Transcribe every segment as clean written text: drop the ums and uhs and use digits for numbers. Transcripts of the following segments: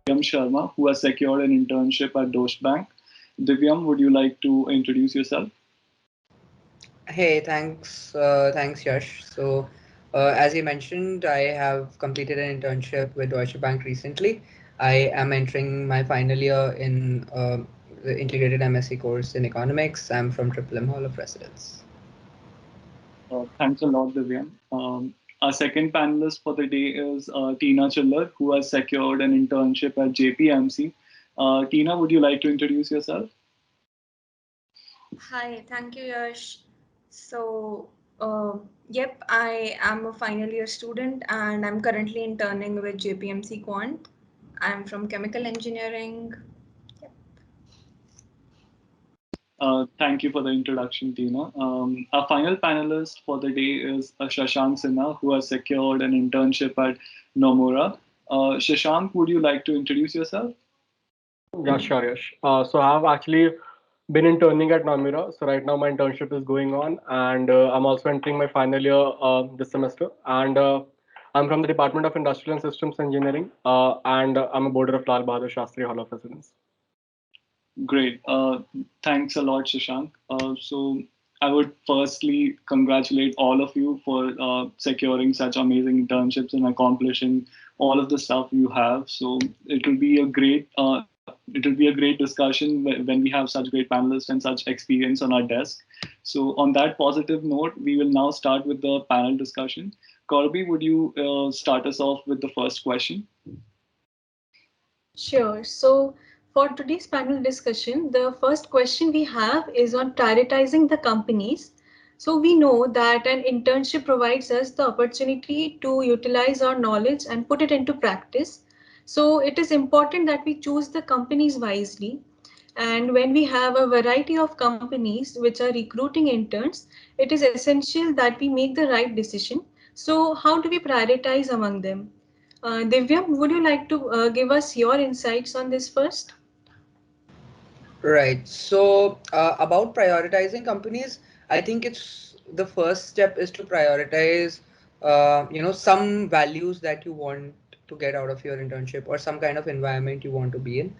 Divyam Sharma, who has secured an internship at Deutsche Bank. Divyam, would you like to introduce yourself? Hey, thanks, Yash. So, as you mentioned, I have completed an internship with Deutsche Bank recently. I am entering my final year in the integrated MSc course in economics. I'm from Triple M Hall of Residence. Thanks a lot, Divyam. Our second panelist for the day is Tina Chillar, who has secured an internship at JPMC. Tina, would you like to introduce yourself? Hi, thank you, Yash. So, yep, I am a final year student and I'm currently interning with JPMC Quant. I'm from chemical engineering. Yep. Thank you for the introduction, Tina. Our final panelist for the day is Shashank Sinha, who has secured an internship at Nomura. Shashank, would you like to introduce yourself? Yeah, sure, Yash. So I've actually been interning at Namira. So right now my internship is going on, and I'm also entering my final year this semester. And I'm from the Department of Industrial and Systems Engineering, and I'm a boarder of Lal Bahadur Shastri Hall of Residence. Great. Thanks a lot, Shashank. So I would firstly congratulate all of you for securing such amazing internships and accomplishing all of the stuff you have. So it will be a great discussion when we have such great panelists and such experience on our desk. So on that positive note, we will now start with the panel discussion. Corby, would you start us off with the first question? Sure. So, for today's panel discussion, the first question we have is on prioritizing the companies. So, we know that an internship provides us the opportunity to utilize our knowledge and put it into practice. So, it is important that we choose the companies wisely. And when we have a variety of companies which are recruiting interns, it is essential that we make the right decision. So, how do we prioritize among them? Divyam, would you like to give us your insights on this first? Right. So, about prioritizing companies, I think it's the first step is to prioritize, some values that you want to get out of your internship or some kind of environment you want to be in.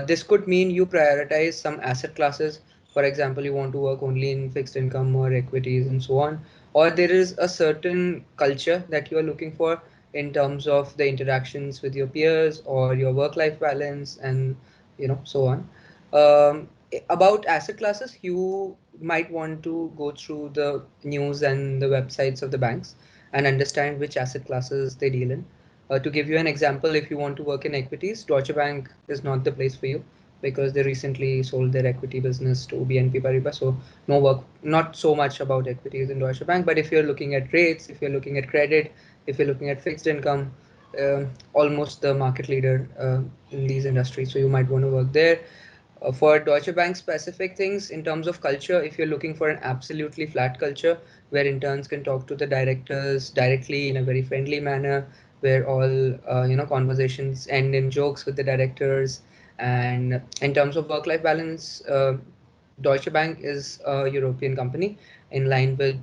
This could mean you prioritize some asset classes. For example, you want to work only in fixed income or equities and so on. Or there is a certain culture that you are looking for in terms of the interactions with your peers or your work-life balance and so on. About asset classes, you might want to go through the news and the websites of the banks and understand which asset classes they deal in. To give you an example, if you want to work in equities, Deutsche Bank is not the place for you because they recently sold their equity business to BNP Paribas. So no work, not so much about equities in Deutsche Bank. But if you're looking at rates, if you're looking at credit, if you're looking at fixed income, almost the market leader in these industries. So you might want to work there. For Deutsche Bank specific things in terms of culture, if you're looking for an absolutely flat culture where interns can talk to the directors directly in a very friendly manner, where all conversations end in jokes with the directors, and in terms of work-life balance, Deutsche Bank is a European company in line with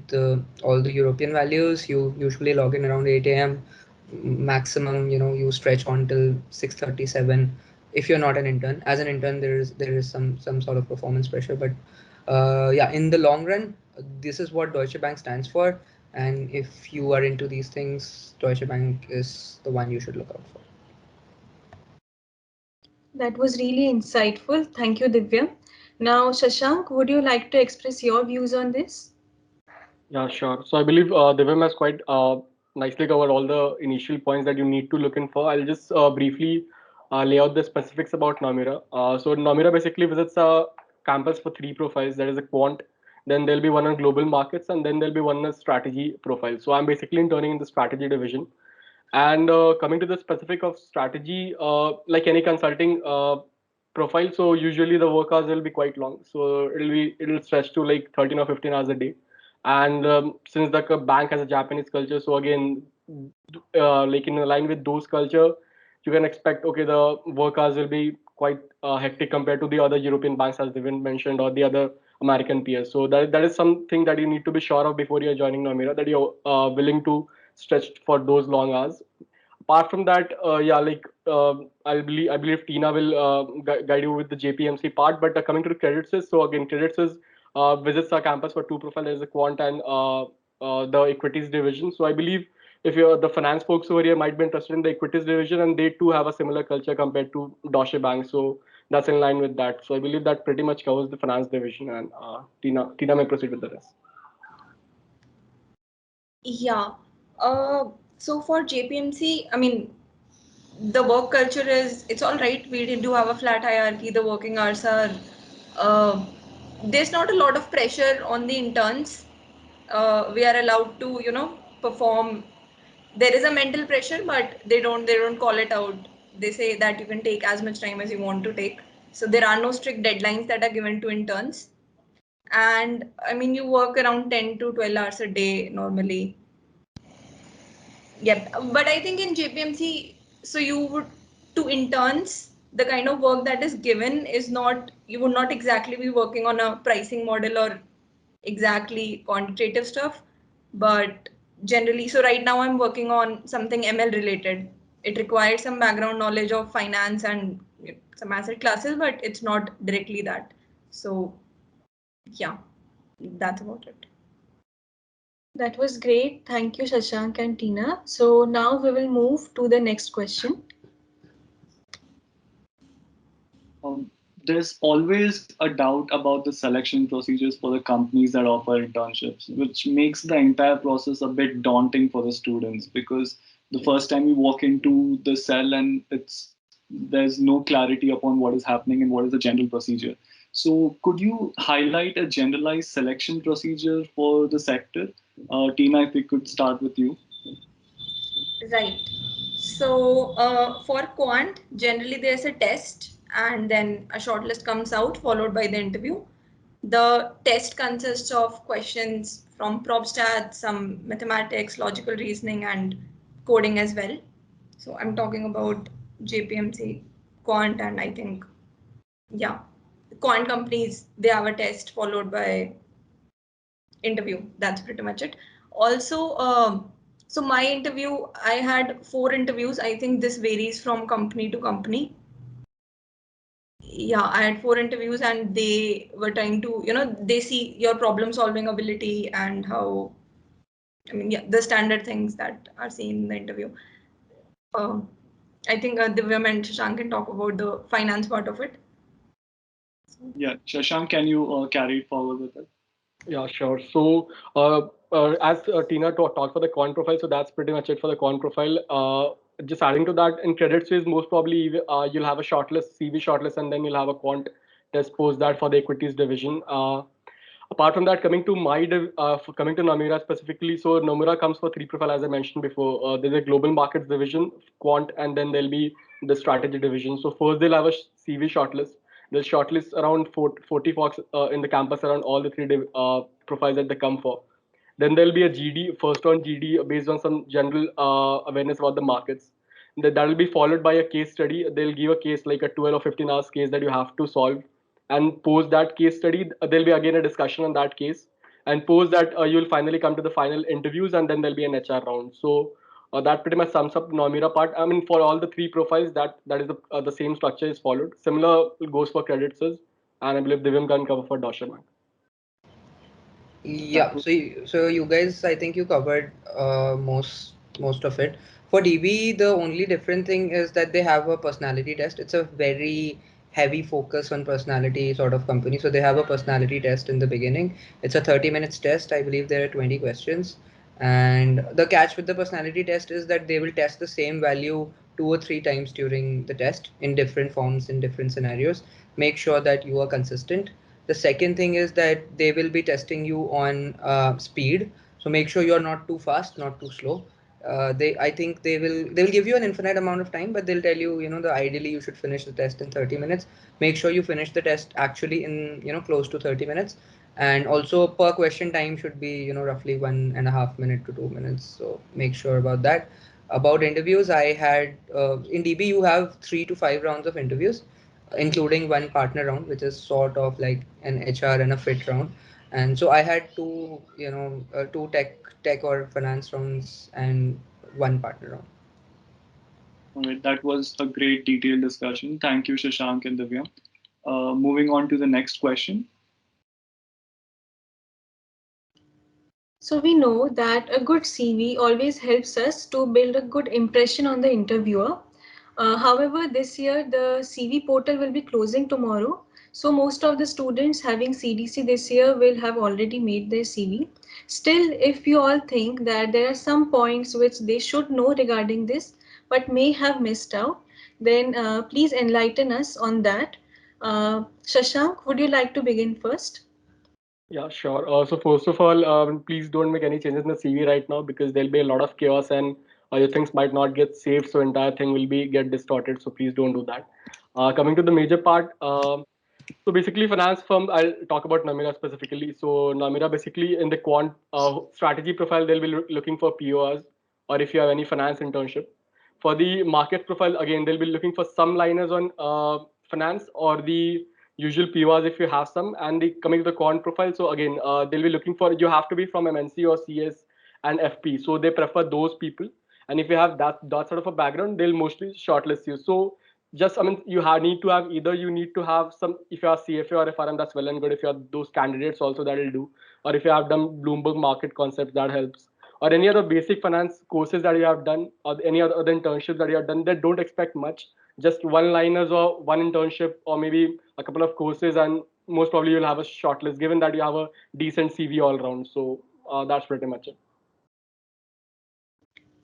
all the European values. You usually log in around 8 a.m. Maximum, you stretch on till 6:37 if you're not an intern. As an intern, there is some sort of performance pressure, but yeah, in the long run, this is what Deutsche Bank stands for. And if you are into these things, Deutsche Bank is the one you should look out for. That was really insightful. Thank you, Divyam. Now, Shashank, would you like to express your views on this? Yeah, sure. So I believe Divyam has quite nicely covered all the initial points that you need to look in for. I'll just briefly lay out the specifics about Namira. So Namira basically visits a campus for three profiles. There is a quant, then there'll be one on global markets, and then there'll be one on strategy profile. So I'm basically interning in the strategy division. And coming to the specific of strategy, like any consulting profile, so usually the work hours will be quite long. So it'll stretch to like 13 or 15 hours a day. And since the bank has a Japanese culture, so again, like in line with those culture, you can expect okay the work hours will be quite hectic compared to the other European banks as Devin mentioned or the other American peers. So that is something that you need to be sure of before you're joining Nomura, that you're willing to stretch for those long hours. Apart from that, yeah, like I believe Tina will guide you with the JPMC part. But coming to the credits is, so again, credits is visits our campus for two profiles as a quant and the equities division. So I believe if you're the finance folks over here might be interested in the equities division, and they too have a similar culture compared to Deutsche Bank. So that's in line with that. So I believe that pretty much covers the finance division, and Tina may proceed with the rest. Yeah. Uh, so for JPMC, I mean, the work culture is, it's all right. We do have a flat hierarchy. The working hours are, uh, there's not a lot of pressure on the interns. We are allowed to, perform. There is a mental pressure, but they don't call it out. They say that you can take as much time as you want to take. So there are no strict deadlines that are given to interns. And I mean, you work around 10 to 12 hours a day normally. Yep. But I think in JPMC, so you would, to interns, the kind of work that is given is not, you would not exactly be working on a pricing model or exactly quantitative stuff, but generally, so right now I'm working on something ML related. It requires some background knowledge of finance and some asset classes, but it's not directly that. So, yeah, that's about it. That was great. Thank you, Shashank and Tina. So now we will move to the next question. Um, there's always a doubt about the selection procedures for the companies that offer internships, which makes the entire process a bit daunting for the students because the first time you walk into the cell and there's no clarity upon what is happening and what is the general procedure. So, could you highlight a generalized selection procedure for the sector? Tina, if we could start with you. Right. So for quant, generally there's a test and then a shortlist comes out followed by the interview. The test consists of questions from prop stats, some mathematics, logical reasoning, and coding as well. So I'm talking about JPMC, quant, and I think, yeah, quant companies, they have a test followed by interview. That's pretty much it. Also, so my interview, I had 4 interviews. I think this varies from company to company. Yeah, I had 4 interviews, and they were trying to, they see your problem solving ability and how, I mean, yeah, the standard things that are seen in the interview. Um, I think Divyam and Shashank can talk about the finance part of it. Yeah, Shashank, can you carry it forward with it? Yeah, sure. So, as Tina talked for the quant profile, so that's pretty much it for the quant profile. Just adding to that, in credit phase, most probably you'll have a shortlist, CV shortlist, and then you'll have a quant test post that for the equities division. Apart from that, coming to Nomura specifically, so Nomura comes for three profile as I mentioned before. There's a global markets division, quant, and then there'll be the strategy division. So first they'll have a CV shortlist. They'll shortlist around 40 folks in the campus around all the three profiles that they come for. Then there'll be a GD, first on GD based on some general awareness about the markets. That'll be followed by a case study. They'll give a case like a 12 or 15 hours case that you have to solve. And post that case study, there'll be again a discussion on that case. And post that, you'll finally come to the final interviews, and then there'll be an HR round. So that pretty much sums up Nomura part. I mean, for all the three profiles, that is the same structure is followed. Similar goes for credits, and I believe Divyam can cover for Deutsche Bank. Yeah, so you guys, I think you covered most of it. For DB, the only different thing is that they have a personality test. It's a very heavy focus on personality sort of company. So they have a personality test in the beginning. It's a 30 minutes test. I believe there are 20 questions. And the catch with the personality test is that they will test the same value 2 or 3 times during the test in different forms, in different scenarios. Make sure that you are consistent. The second thing is that they will be testing you on speed. So make sure you're not too fast, not too slow. I think they will give you an infinite amount of time, but they'll tell you, the ideally you should finish the test in 30 minutes. Make sure you finish the test actually in, close to 30 minutes. And also per question time should be, roughly 1.5 minute to 2 minutes. So make sure about that. About interviews, I had in DB you have 3 to 5 rounds of interviews, including one partner round, which is sort of like an HR and a fit round. And so I had two tech or finance rounds and one partner round. All right, that was a great detailed discussion. Thank you, Shashank and Divyam. Moving on to the next question. So we know that a good CV always helps us to build a good impression on the interviewer. However, this year the CV portal will be closing tomorrow. So most of the students having CDC this year will have already made their CV. Still, if you all think that there are some points which they should know regarding this but may have missed out, then please enlighten us on that. Shashank, would you like to begin first? Yeah, sure. So first of all, please don't make any changes in the CV right now because there'll be a lot of chaos and your things might not get saved, so entire thing will be get distorted. So please don't do that. Coming to the major part, so basically, finance firm. I'll talk about Namira specifically. So Namira basically in the quant strategy profile, they'll be looking for PORs or if you have any finance internship. For the market profile, again, they'll be looking for some liners on finance or the usual PORs if you have some. And the coming to the quant profile, so again, they'll be looking for you have to be from MNC or CS and FP. So they prefer those people. And if you have that sort of a background, they'll mostly shortlist you. So just I mean you have need to have either you need to have some if you are CFA or FRM that's well and good if you are those candidates also that'll do or if you have done Bloomberg market concepts that helps or any other basic finance courses that you have done or any other internships that you have done that don't expect much just one liners or one internship or maybe a couple of courses and most probably you'll have a shortlist given that you have a decent CV all around so that's pretty much it.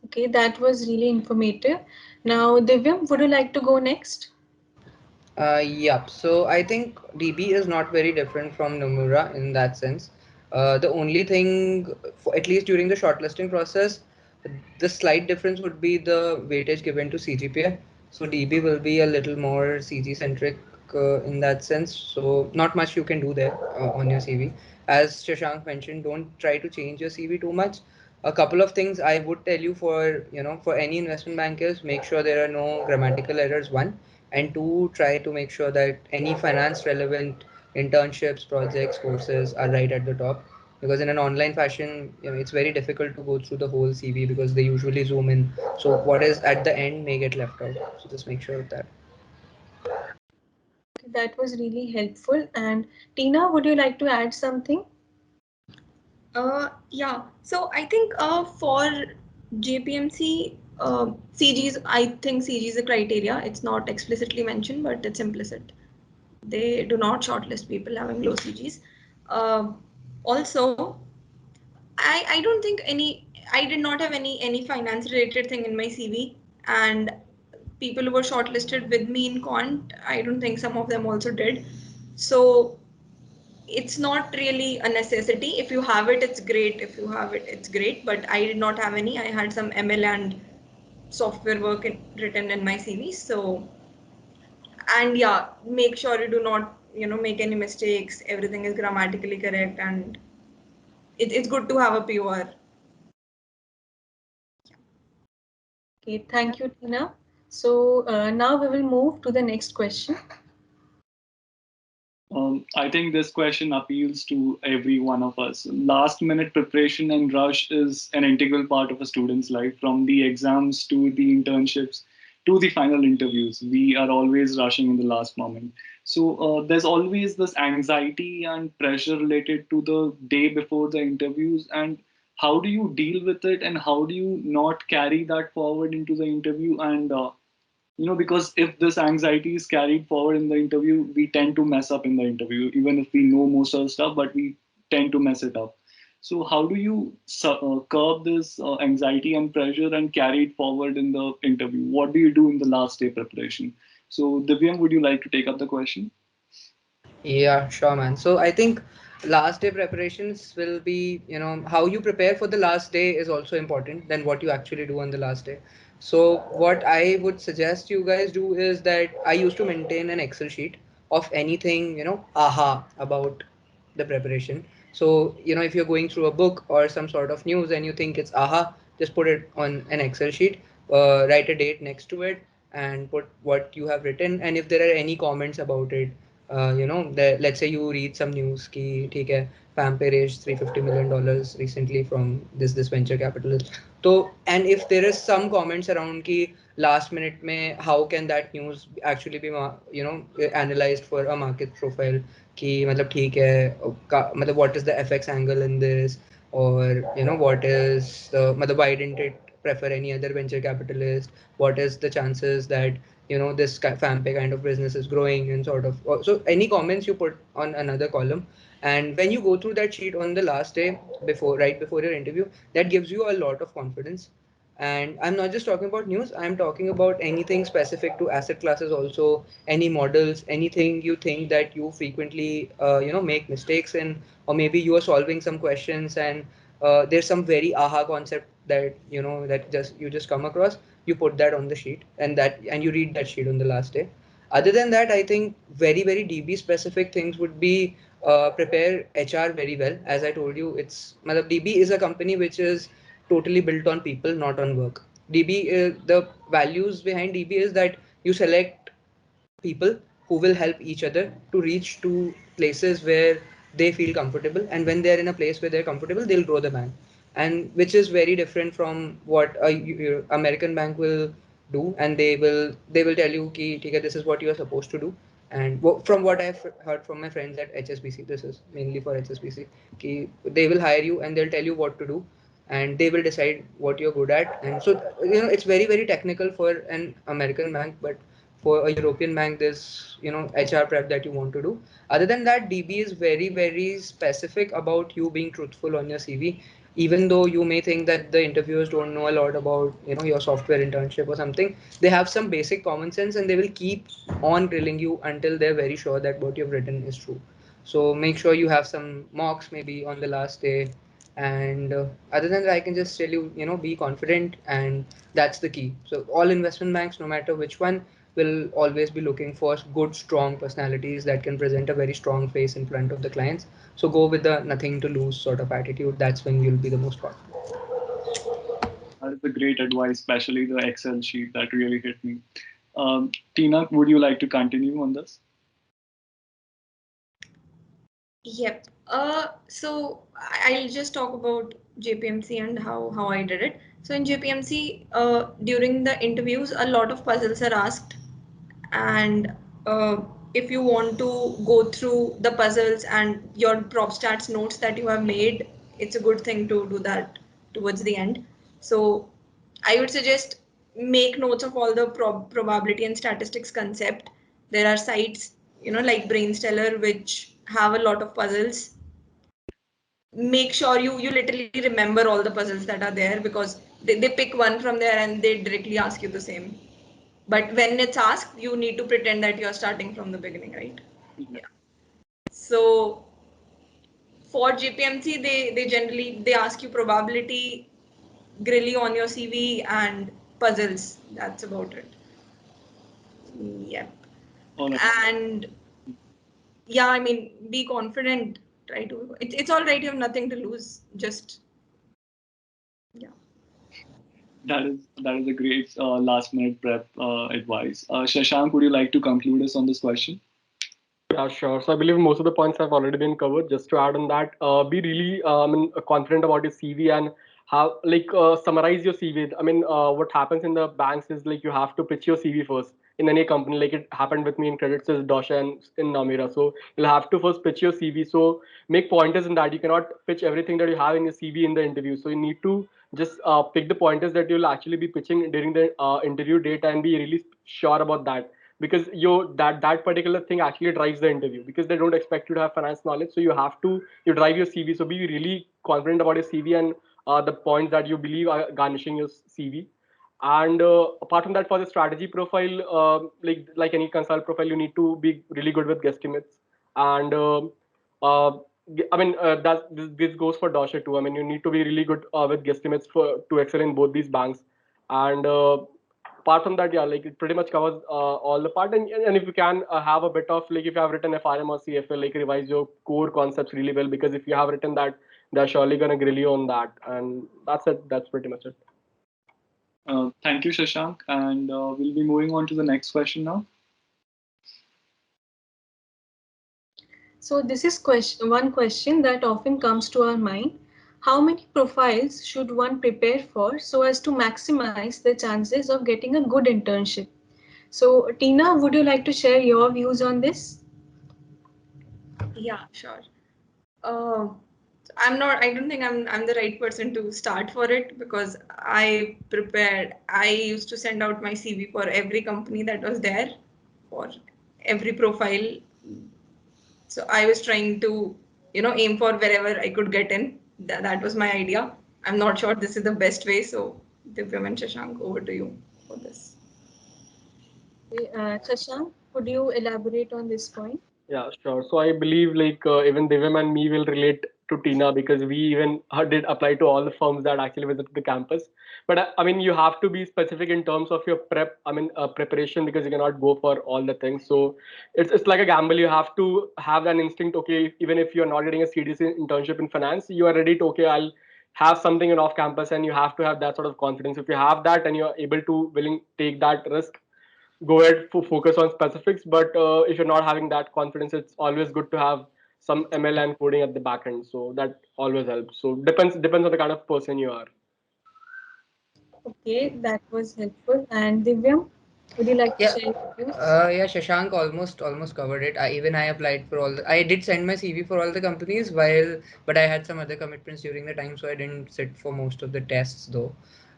Okay, that was really informative. Now, Divyam, would you like to go next? Yeah, so I think DB is not very different from Nomura in that sense. The only thing, for, at least during the shortlisting process, the slight difference would be the weightage given to CGPA. So DB will be a little more CG centric in that sense. So not much you can do there on your CV. As Shashank mentioned, don't try to change your CV too much. A couple of things I would tell you for for any investment bankers, make sure there are no grammatical errors. One and two, try to make sure that any finance relevant internships, projects, courses are right at the top because in an online fashion it's very difficult to go through the whole CV because they usually zoom in, so what is at the end may get left out, so just make sure of that. Okay, that was really helpful. And Tina, would you like to add something? Yeah. So I think for JPMC, CGs, I think CG is a criteria. It's not explicitly mentioned, but it's implicit. They do not shortlist people having low CGs. Uh, Also, I don't think I did not have any finance related thing in my CV, and people who were shortlisted with me in quant, I don't think some of them also did. So it's not really a necessity. If you have it, it's great. If you have it, it's great. But I did not have any. I had some ML and software work written in my CV. So, and yeah, make sure you do not make any mistakes. Everything is grammatically correct, and it's good to have a POR. Okay, thank you, Tina. So now we will move to the next question. I think this question appeals to every one of us. Last minute preparation and rush is an integral part of a student's life, from the exams to the internships to the final interviews. We are always rushing in the last moment. So there's always this anxiety and pressure related to the day before the interviews. And how do you deal with it? And how do you not carry that forward into the interview? And because if this anxiety is carried forward in the interview, we tend to mess up in the interview even if we know most of the stuff, but we tend to mess it up. So how do you curb this anxiety and pressure and carry it forward in the interview? What do you do in the last day preparation? So Divyam, would you like to take up the question? Yeah, sure, man. So I think last day preparations will be, how you prepare for the last day is also important than what you actually do on the last day. So what I would suggest you guys do is that I used to maintain an Excel sheet of anything, about the preparation. So, if you're going through a book or some sort of news and you think it's just put it on an Excel sheet, write a date next to it and put what you have written. And if there are any comments about it, let's say you read some news ki theek hai Pampe raised $350 million recently from this venture capitalist. So and if there is some comments around ki last minute में how can that news actually be analyzed for a market profile कि मतलब ठीक है मतलब what is the FX angle in this, or what is the मतलब why didn't it prefer any other venture capitalist, what is the chances that this FAMPE kind of business is growing, and sort of so any comments you put on another column. And when you go through that sheet on the last day right before your interview, that gives you a lot of confidence. And I'm not just talking about news, I'm talking about anything specific to asset classes also, any models, anything you think that you frequently, make mistakes in, or maybe you are solving some questions and there's some very aha concept that, that you just come across, you put that on the sheet, and you read that sheet on the last day. Other than that, I think very, very DB specific things would be prepare HR very well. As I told you, DB is a company which is totally built on people, not on work. The values behind DB is that you select people who will help each other to reach to places where they feel comfortable, and when they're in a place where they're comfortable, they'll grow the bank, and which is very different from what a American bank will do. And they will tell you ki, "ठीक है, this is what you are supposed to do." And from what I've heard from my friends at HSBC, this is mainly for HSBC, ki they will hire you and they'll tell you what to do, and they will decide what you're good at. And so it's very, very technical for an American bank, but for a European bank, there's HR prep that you want to do. Other than that, DB is very, very specific about you being truthful on your CV. Even though you may think that the interviewers don't know a lot about your software internship or something, they have some basic common sense, and they will keep on grilling you until they're very sure that what you've written is true. So make sure you have some mocks maybe on the last day. And other than that, I can just tell you, be confident, and that's the key. So all investment banks, no matter which one, will always be looking for good, strong personalities that can present a very strong face in front of the clients. So go with the nothing to lose sort of attitude. That's when you'll be the most confident. That is a great advice, especially the Excel sheet that really hit me. Tina, would you like to continue on this? Yep. So I'll just talk about JPMC and how I did it. So in JPMC, during the interviews, a lot of puzzles are asked, and if you want to go through the puzzles and your prop stats notes that you have made, it's a good thing to do that towards the end. So I would suggest make notes of all the probability and statistics concept. There are sites, like Brainsteller, which have a lot of puzzles. Make sure you literally remember all the puzzles that are there, because they pick one from there and they directly ask you the same. But when it's asked, you need to pretend that you're starting from the beginning, right? Yeah. So for GPMC, they generally they ask you probability, grill you on your CV, and puzzles. That's about it. Yep. All right. And yeah, I mean, be confident. Try to. It's all right. You have nothing to lose. Just yeah. That is a great last minute prep advice. Shashank, would you like to conclude us on this question? Yeah, sure. So I believe most of the points have already been covered. Just to add on that, be really confident about your CV and have summarize your CV. I mean, what happens in the banks is like you have to pitch your CV first in any company. Like it happened with me in Credit Suisse, Dosha, and in Namira. So you'll have to first pitch your CV. So make pointers in that. You cannot pitch everything that you have in your CV in the interview. So you need to just pick the pointers that you'll actually be pitching during the interview date and be really sure about that, because that particular thing actually drives the interview, because they don't expect you to have finance knowledge. So you drive your CV. So be really confident about your CV and the points that you believe are garnishing your CV. And apart from that, for the strategy profile, like any consult profile, you need to be really good with guesstimates. And uh, I mean, this goes for Dosha too. I mean, you need to be really good with guesstimates to excel in both these banks. And apart from that, yeah, like it pretty much covers all the part. And if you can have a bit of like if you have written FRM or CFL, like revise your core concepts really well, because if you have written that, they're surely gonna grill you on that. And that's it. That's pretty much it. Thank you, Shashank, and we'll be moving on to the next question now. So this is one question that often comes to our mind. how many profiles should one prepare for so as to maximize the chances of getting a good internship? So, Tina, would you like to share your views on this? Yeah, sure. Uh, I don't think I'm the right person to start for it because I prepared. I used to send out my CV for every company that was there, for every profile. So I was trying to, aim for wherever I could get in. That was my idea. I'm not sure this is the best way. So, Divyam and Shashank, over to you for this. Shashank, could you elaborate on this point? Yeah, sure. So I believe even Divyam and me will relate to Tina because we even did apply to all the firms that actually visit the campus. But I mean, you have to be specific in terms of your prep. I mean, preparation because you cannot go for all the things. So it's like a gamble. You have to have an instinct. Okay, even if you're not getting a CDC internship in finance, you are ready to I'll have something in off campus, and you have to have that sort of confidence. If you have that and you're able to willing take that risk, go ahead focus on specifics. But if you're not having that confidence, it's always good to have some ML and coding at the back end, so that always helps. So depends on the kind of person you are. Okay, that was helpful. And Divyam, would you like to Yeah, share your views? yeah, Shashank almost covered it. I applied for all the. I did send my CV for all the companies but I had some other commitments during the time, so I didn't sit for most of the tests though.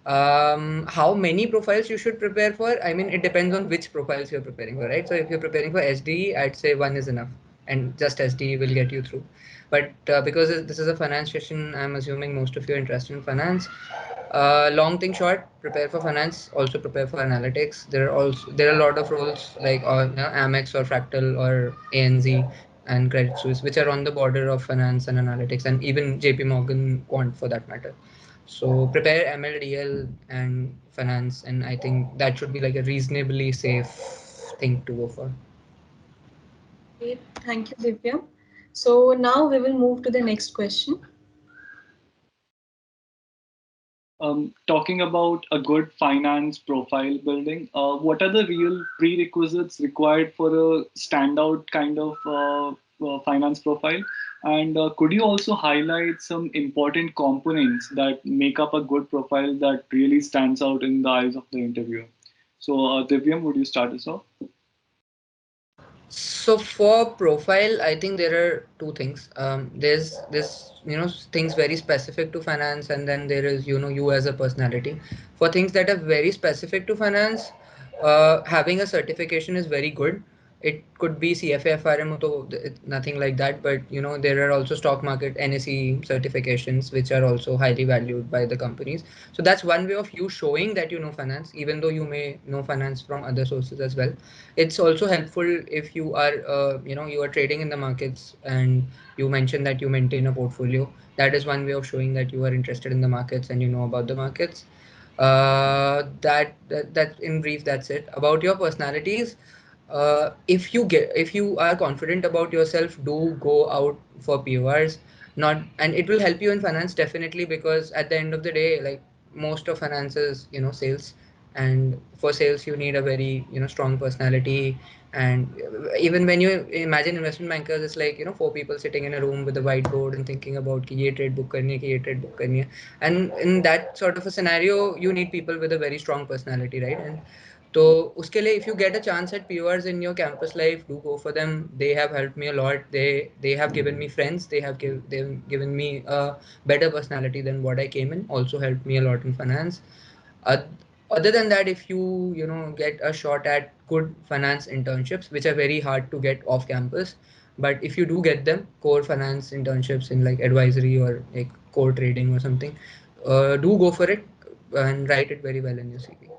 How many profiles you should prepare for? I mean, it depends on which profiles you're preparing for, right? So if you're preparing for SD, I'd say one is enough, and just SD will get you through. But because this is a finance session, I'm assuming most of you are interested in finance. Long thing short, prepare for finance, also prepare for analytics. There are a lot of roles like Amex or Fractal or ANZ and Credit Suisse, which are on the border of finance and analytics, and even JP Morgan quant for that matter. So prepare MLDL and finance, and I think that should be like a reasonably safe thing to go for. Okay, thank you, Divyam. So now we will move to the next question. Talking about a good finance profile building, what are the real prerequisites required for a standout kind of finance profile? And could you also highlight some important components that make up a good profile that really stands out in the eyes of the interviewer? So, Divyam, would you start us off? So for profile, I think there are two things. There's this, things very specific to finance, and then there is, you as a personality. For things that are very specific to finance, having a certification is very good. It could be CFA, FRM, so nothing like that. But there are also stock market NSE certifications, which are also highly valued by the companies. So that's one way of you showing that you know finance, even though you may know finance from other sources as well. It's also helpful if you are you are trading in the markets, and you mentioned that you maintain a portfolio. That is one way of showing that you are interested in the markets and you know about the markets. That in brief, that's it about your personalities. If you are confident about yourself, do go out for PORs. Not And it will help you in finance definitely, because at the end of the day, like, most of finance is sales, and for sales you need a very strong personality. And even when you imagine investment bankers, it's like four people sitting in a room with a whiteboard and thinking about कि ये trade book करनी है, कि ये trade book करनी है. And in that sort of a scenario, you need people with a very strong personality, right? And तो उसके लिए, if you get a chance at PORs in your campus life, do go for them. They have helped me a lot. They have given me friends. They've given me a better personality than what I came in. Also helped me a lot in finance. uh, Other than that, if you get a shot at good finance internships, which are very hard to get off campus, but if you do get them, core finance internships in like advisory or like core trading or something, do go for it and write it very well in your CV.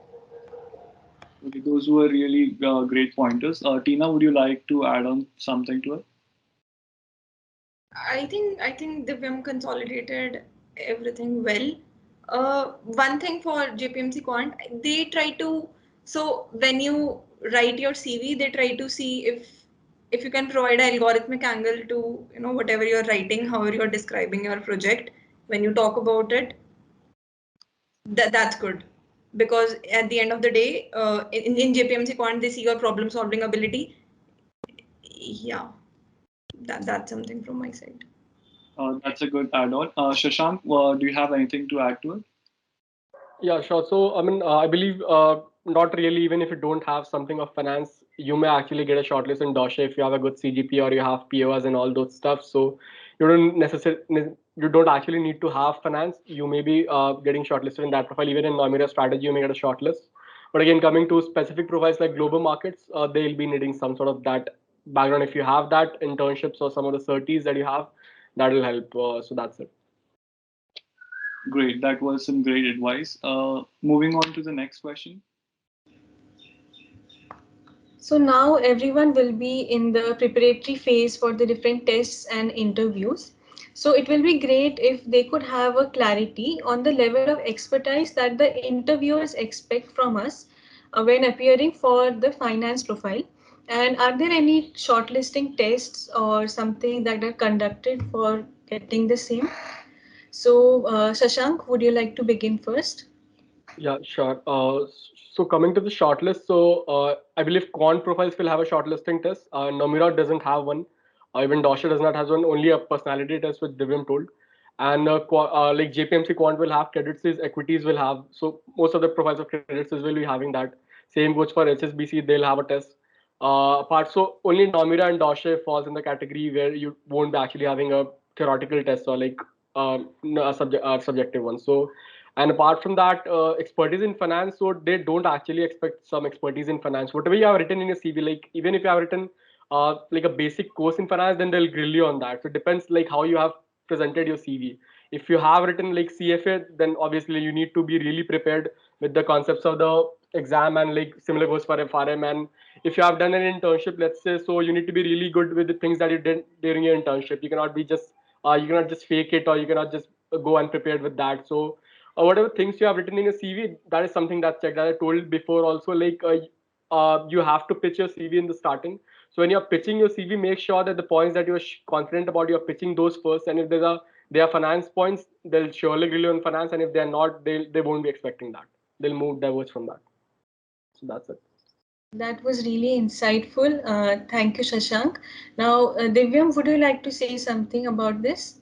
Okay, those were really great pointers. Tina, would you like to add on something to it? I think Divyam consolidated everything well. One thing for JPMC Quant, they try to, so when you write your CV, they try to see if you can provide an algorithmic angle to whatever you're writing, how you're describing your project when you talk about it. That's good, because at the end of the day, in JPMC Quant, they see your problem solving ability. Yeah, that's something from my side. That's a good add-on. Shashank, do you have anything to add to it? Yeah, sure. So, I mean, I believe not really, even if you don't have something of finance, you may actually get a shortlist in Dosha if you have a good CGP or you have POS and all those stuff. So, you don't actually need to have finance. You may be getting shortlisted in that profile. Even in Nomura strategy, you may get a shortlist. But again, coming to specific profiles like global markets, they'll be needing some sort of that background. If you have that internships or some of the certies that you have, that will help. So that's it. Great, that was some great advice. Moving on to the next question. So now everyone will be in the preparatory phase for the different tests and interviews. So it will be great if they could have a clarity on the level of expertise that the interviewers expect from us when appearing for the finance profile. And are there any shortlisting tests or something that are conducted for getting the same? So, Shashank, would you like to begin first? Yeah, sure. So coming to the shortlist, so I believe quant profiles will have a shortlisting test. Nomura doesn't have one. Even Dosha does not have one. Only a personality test, which Divyam told. And like JPMC quant will have credit sys, equities will have. So most of the profiles of credit sys will be having that. Same goes for HSBC. They'll have a test. Apart, so only Nomura and Dosha falls in the category where you won't be actually having a theoretical test or like no, a subjective one. So and apart from that, expertise in finance, so they don't actually expect some expertise in finance. Whatever you have written in your CV, like even if you have written like a basic course in finance, then they'll grill you on that. So it depends like how you have presented your CV. If you have written like CFA, then obviously you need to be really prepared with the concepts of the exam, and like similar goes for FRM. And if you have done an internship, let's say, so you need to be really good with the things that you did during your internship. You cannot just fake it, or you cannot just go unprepared with that. So whatever things you have written in your CV, that is something that's checked. As I told before, also like you have to pitch your CV in the starting. So when you're pitching your CV, make sure that the points that you're confident about, you're pitching those first. And if there are finance points, they'll surely grill you on finance. And if they're not, they won't be expecting that. They'll move diverge from that. So that's it. That was really insightful. Thank you, Shashank. Now, Divyam, would you like to say something about this?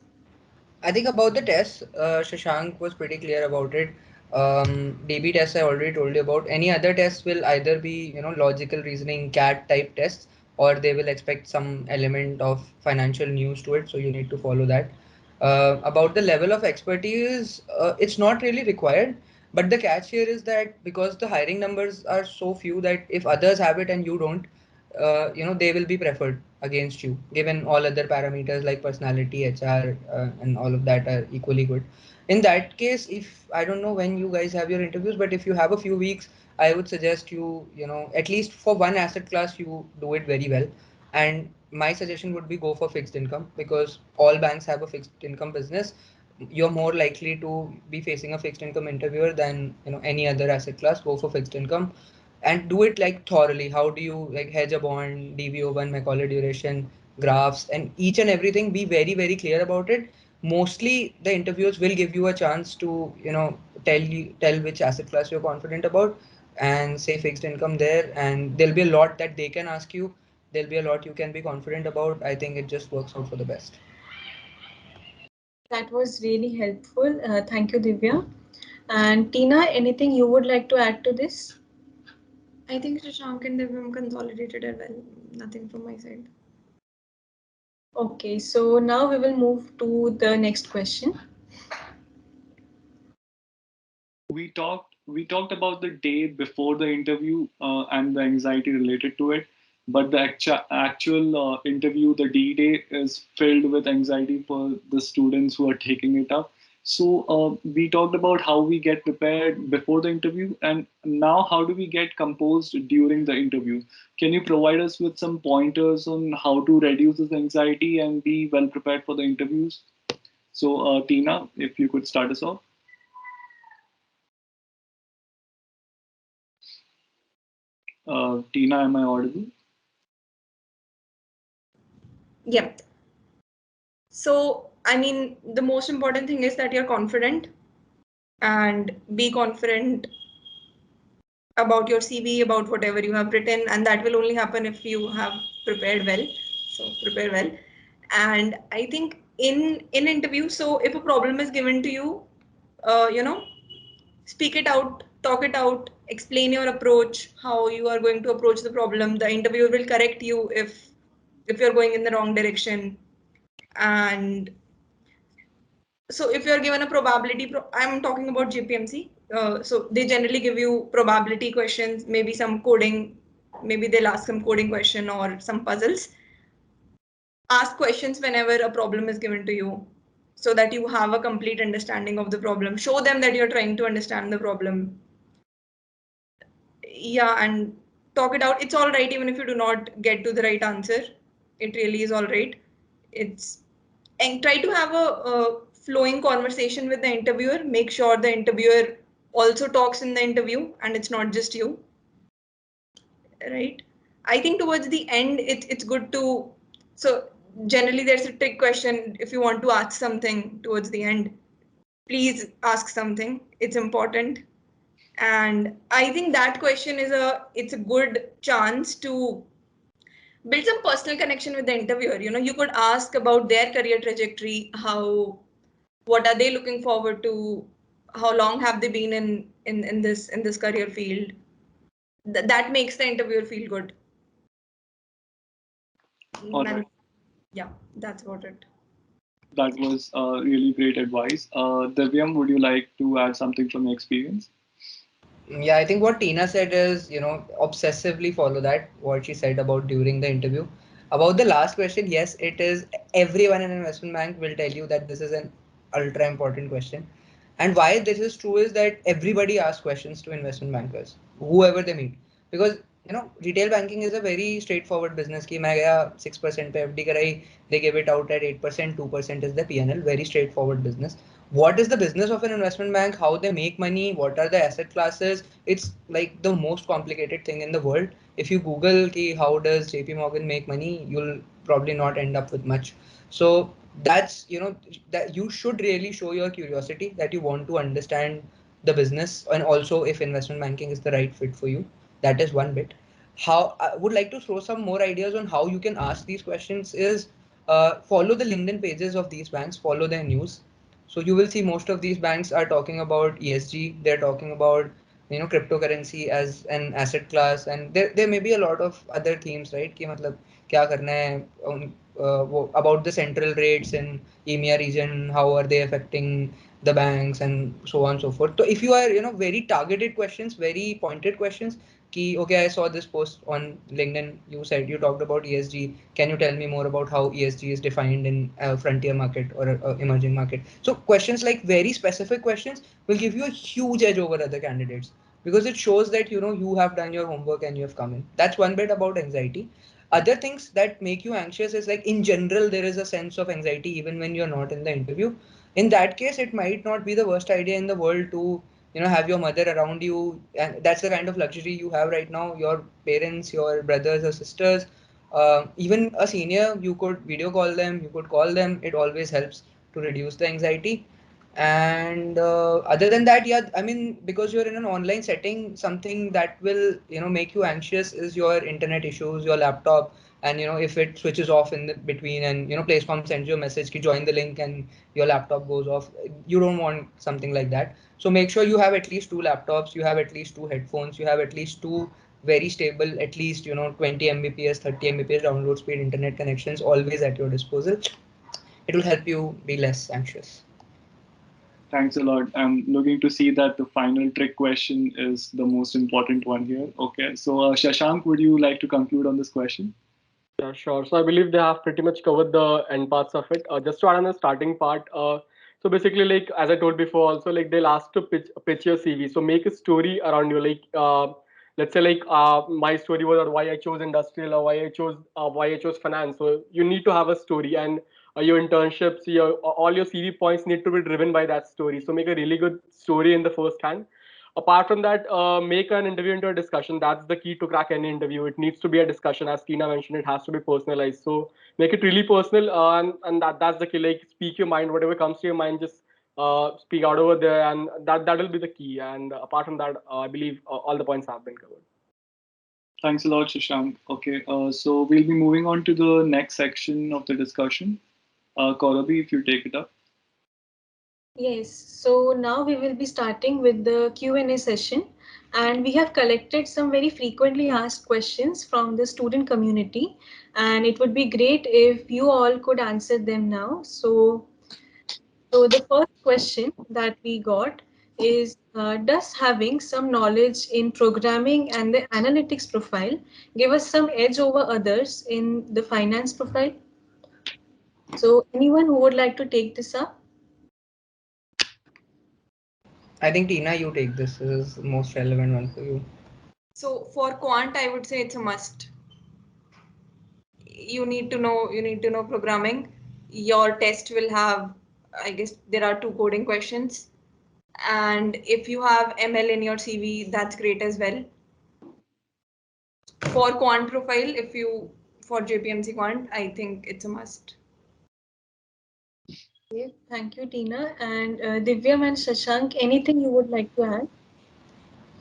I think about the tests, Shashank was pretty clear about it. DB tests I already told you about. Any other tests will either be, logical reasoning, CAT type tests, or they will expect some element of financial news to it. So you need to follow that. About the level of expertise, it's not really required. But the catch here is that because the hiring numbers are so few that if others have it and you don't, they will be preferred against you, given all other parameters like personality, HR, and all of that are equally good. In that case, if I don't know when you guys have your interviews, but if you have a few weeks, I would suggest you, at least for one asset class, you do it very well. And my suggestion would be go for fixed income because all banks have a fixed income business. You're more likely to be facing a fixed income interviewer than any other asset class. Go for fixed income and do it like thoroughly. How do you like hedge a bond, DVO1, Macaulay duration, graphs, and each and everything? Be very, very clear about it. Mostly the interviewers will give you a chance to, tell which asset class you're confident about and say fixed income there. And there'll be a lot that they can ask you. There'll be a lot you can be confident about. I think it just works out for the best. That was really helpful. Thank you, Divya. And Tina, anything you would like to add to this? I think Shashank and Divyam consolidated it well. Nothing from my side. Okay, so now we will move to the next question. We talked about the day before the interview and the anxiety related to it, but the actual interview, the D-Day, is filled with anxiety for the students who are taking it up. So we talked about how we get prepared before the interview, and now how do we get composed during the interview? Can you provide us with some pointers on how to reduce this anxiety and be well prepared for the interviews? So Tina, if you could start us off. Tina, am I audible? Yep. So, I mean, the most important thing is that you're confident and be confident about your CV, about whatever you have written, and that will only happen if you have prepared well. So, prepare well. And I think in interview. So if a problem is given to you, you know, speak it out, talk it out, explain your approach, how you are going to approach the problem. The interviewer will correct you if you're going in the wrong direction. And so if you're given a probability, I'm talking about JPMC. So they generally give you probability questions, maybe some coding, maybe they'll ask some coding question or some puzzles. Ask questions whenever a problem is given to you so that you have a complete understanding of the problem. Show them that you're trying to understand the problem. Yeah, and talk it out. It's all right even if you do not get to the right answer. It really is all right. It's and try to have a flowing conversation with the interviewer. Make sure the interviewer also talks in the interview and it's not just you, right? I think towards the end, it's good to. So generally, there's a trick question. If you want to ask something towards the end, please ask something. It's important. And I think that question is it's a good chance to build some personal connection with the interviewer. You know, you could ask about their career trajectory, what are they looking forward to, how long have they been in this career field. That makes the interviewer feel good. All And right. yeah, that's about it. That was really great advice. Divyam, would you like to add something from your experience? Yeah, I think what Tina said is, obsessively follow that, what she said about during the interview. About the last question, yes, it is. Everyone in an investment bank will tell you that this is an ultra important question. And why this is true is that everybody asks questions to investment bankers, whoever they meet. Because, retail banking is a very straightforward business. Ki main gaya 6% pe FD karai, they give it out at 8%, 2% is the PNL. Very straightforward business. What is the business of an investment bank, how they make money, what are the asset classes? It's like the most complicated thing in the world. If you Google ki how does JP Morgan make money, you'll probably not end up with much. So that's, that you should really show your curiosity, that you want to understand the business, and also if investment banking is the right fit for you. That is one bit. How I would like to throw some more ideas on how you can ask these questions is, follow the LinkedIn pages of these banks, follow their news. So you will see most of these banks are talking about ESG. They're talking about, cryptocurrency as an asset class, and there may be a lot of other themes, right? कि मतलब क्या करना है, about the central rates in EMEA region, how are they affecting the banks, and so on and so forth. So if you are, very targeted questions, very pointed questions, okay, I saw this post on LinkedIn. You talked about ESG. Can you tell me more about how ESG is defined in a frontier market or a emerging market? So questions like very specific questions will give you a huge edge over other candidates, because it shows that you have done your homework and you have come in. That's one bit about anxiety. Other things that make you anxious is, like, in general there is a sense of anxiety even when you're not in the interview. In that case, it might not be the worst idea in the world to have your mother around you, and that's the kind of luxury you have right now. Your parents, your brothers or sisters, even a senior, you could video call them, you could call them. It always helps to reduce the anxiety. And other than that, yeah, I mean, because you're in an online setting, something that will make you anxious is your internet issues, your laptop. And if it switches off in the between, and Placecom sends you a message to join the link and your laptop goes off, you don't want something like that. So make sure you have at least two laptops, you have at least two headphones, you have at least two very stable, at least 20 mbps, 30 mbps download speed internet connections always at your disposal. It will help you be less anxious. Thanks a lot. I'm looking to see that the final trick question is the most important one here. Okay, so Shashank, would you like to conclude on this question? Yeah, sure. So I believe they have pretty much covered the end parts of it. Just to add on the starting part, so basically, like as I told before, also like they'll ask to pitch your CV. So make a story around you. Like let's say like my story was on why I chose industrial, or why I chose finance. So you need to have a story, and your internships, your all your CV points need to be driven by that story. So make a really good story in the first hand. Apart from that, make an interview into a discussion. That's the key to crack any interview. It needs to be a discussion. As Tina mentioned, it has to be personalized. So make it really personal, and that's the key. Like speak your mind, whatever comes to your mind, just speak out over there, and that will be the key. And apart from that, I believe all the points have been covered. Thanks a lot, Shashank. Okay, so we'll be moving on to the next section of the discussion. Korabi, if you take it up. Yes, so now we will be starting with the Q&A session, and we have collected some very frequently asked questions from the student community, and it would be great if you all could answer them now. So the first question that we got is, does having some knowledge in programming and the analytics profile give us some edge over others in the finance profile? So anyone who would like to take this up? I think Tina, you take this. This is the most relevant one for you. So for quant, I would say it's a must. You need to know programming. Your test will have, I guess there are two coding questions. And if you have ML in your CV, that's great as well. For quant profile, if you for JPMC quant, I think it's a must. Okay, thank you, Tina. And Divyam and Shashank, anything you would like to add?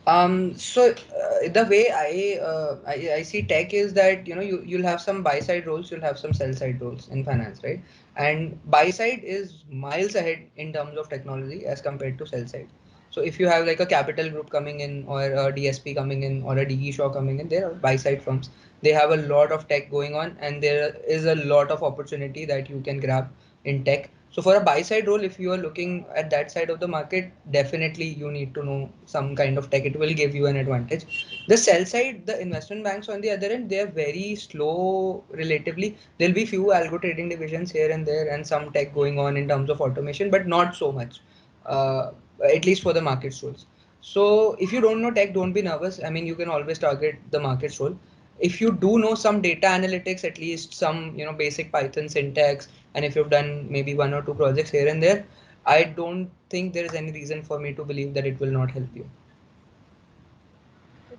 The way I see tech is that you'll have some buy side roles, you'll have some sell side roles in finance, right? And buy side is miles ahead in terms of technology as compared to sell side. So if you have like a capital group coming in or a DSP coming in or a DE Shaw coming in, they are buy side firms. They have a lot of tech going on and there is a lot of opportunity that you can grab in tech. So for a buy side role, if you are looking at that side of the market, definitely you need to know some kind of tech. It will give you an advantage. The sell side, the investment banks on the other end, they are very slow relatively. There'll be few algo trading divisions here and there and some tech going on in terms of automation, but not so much, uh, at least for the market roles. So if you don't know tech, don't be nervous. I mean, you can always target the market role. If you do know some data analytics, at least some basic Python syntax, and if you've done maybe one or two projects here and there, I don't think there is any reason for me to believe that it will not help you.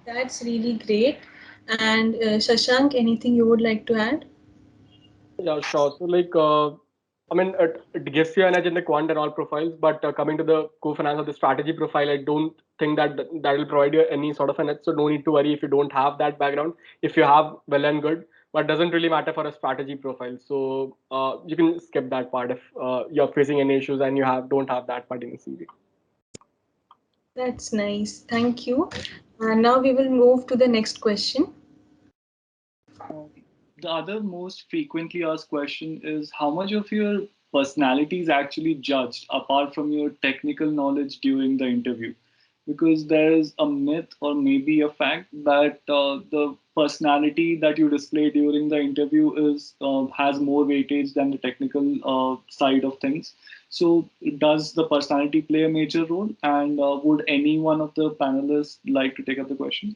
That's really great. And Shashank, anything you would like to add? Yeah, sure. So I mean, it gives you an edge in the quant and all profiles, but coming to the co-finance or the strategy profile, I don't think that will provide you any sort of an edge. So no need to worry if you don't have that background. If you have, well and good, but doesn't really matter for a strategy profile. So you can skip that part if you're facing any issues and you don't have that part in the CV. That's nice. Thank you. And now we will move to the next question. Um, the other most frequently asked question is how much of your personality is actually judged apart from your technical knowledge during the interview? Because there is a myth or maybe a fact that the personality that you display during the interview is has more weightage than the technical side of things. So, does the personality play a major role? And would any one of the panelists like to take up the question?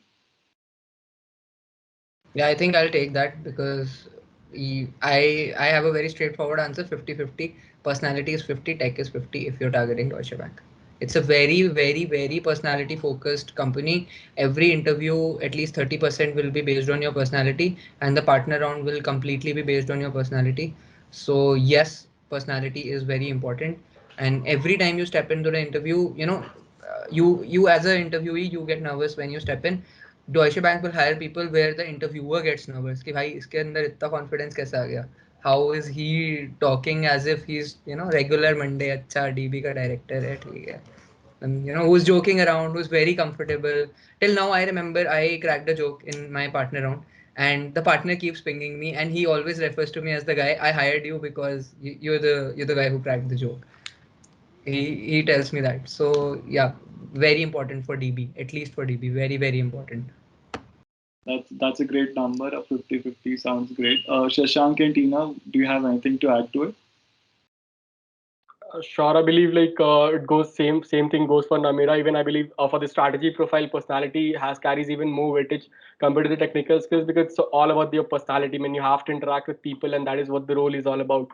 Yeah, I think I'll take that because I have a very straightforward answer, 50-50. Personality is 50, tech is 50 if you're targeting Deutsche Bank. It's a very, very, very personality focused company. Every interview, at least 30% will be based on your personality, and the partner round will completely be based on your personality. So, yes, personality is very important. And every time you step into the interview, you as an interviewee, you get nervous when you step in. Deutsche Bank will hire people where the interviewer gets nervous कि भाई इसके अंदर इतना confidence कैसे आ गया? How is he talking as if he's regular Monday? अच्छा DB का director है ठीक है. And who's joking around, who's very comfortable. Till now, I remember I cracked a joke in my partner round, and the partner keeps pinging me, and he always refers to me as the guy I hired you because you're the guy who cracked the joke. He tells me that. So yeah, very important for DB, at least for DB, very very important. That's a great number. A 50-50 sounds great. Shashank and Tina, do you have anything to add to it? Sure, I believe it goes same thing goes for Namira. Even I believe for the strategy profile, personality has carries even more weightage compared to the technical skills because it's all about your personality. I mean, you have to interact with people, and that is what the role is all about.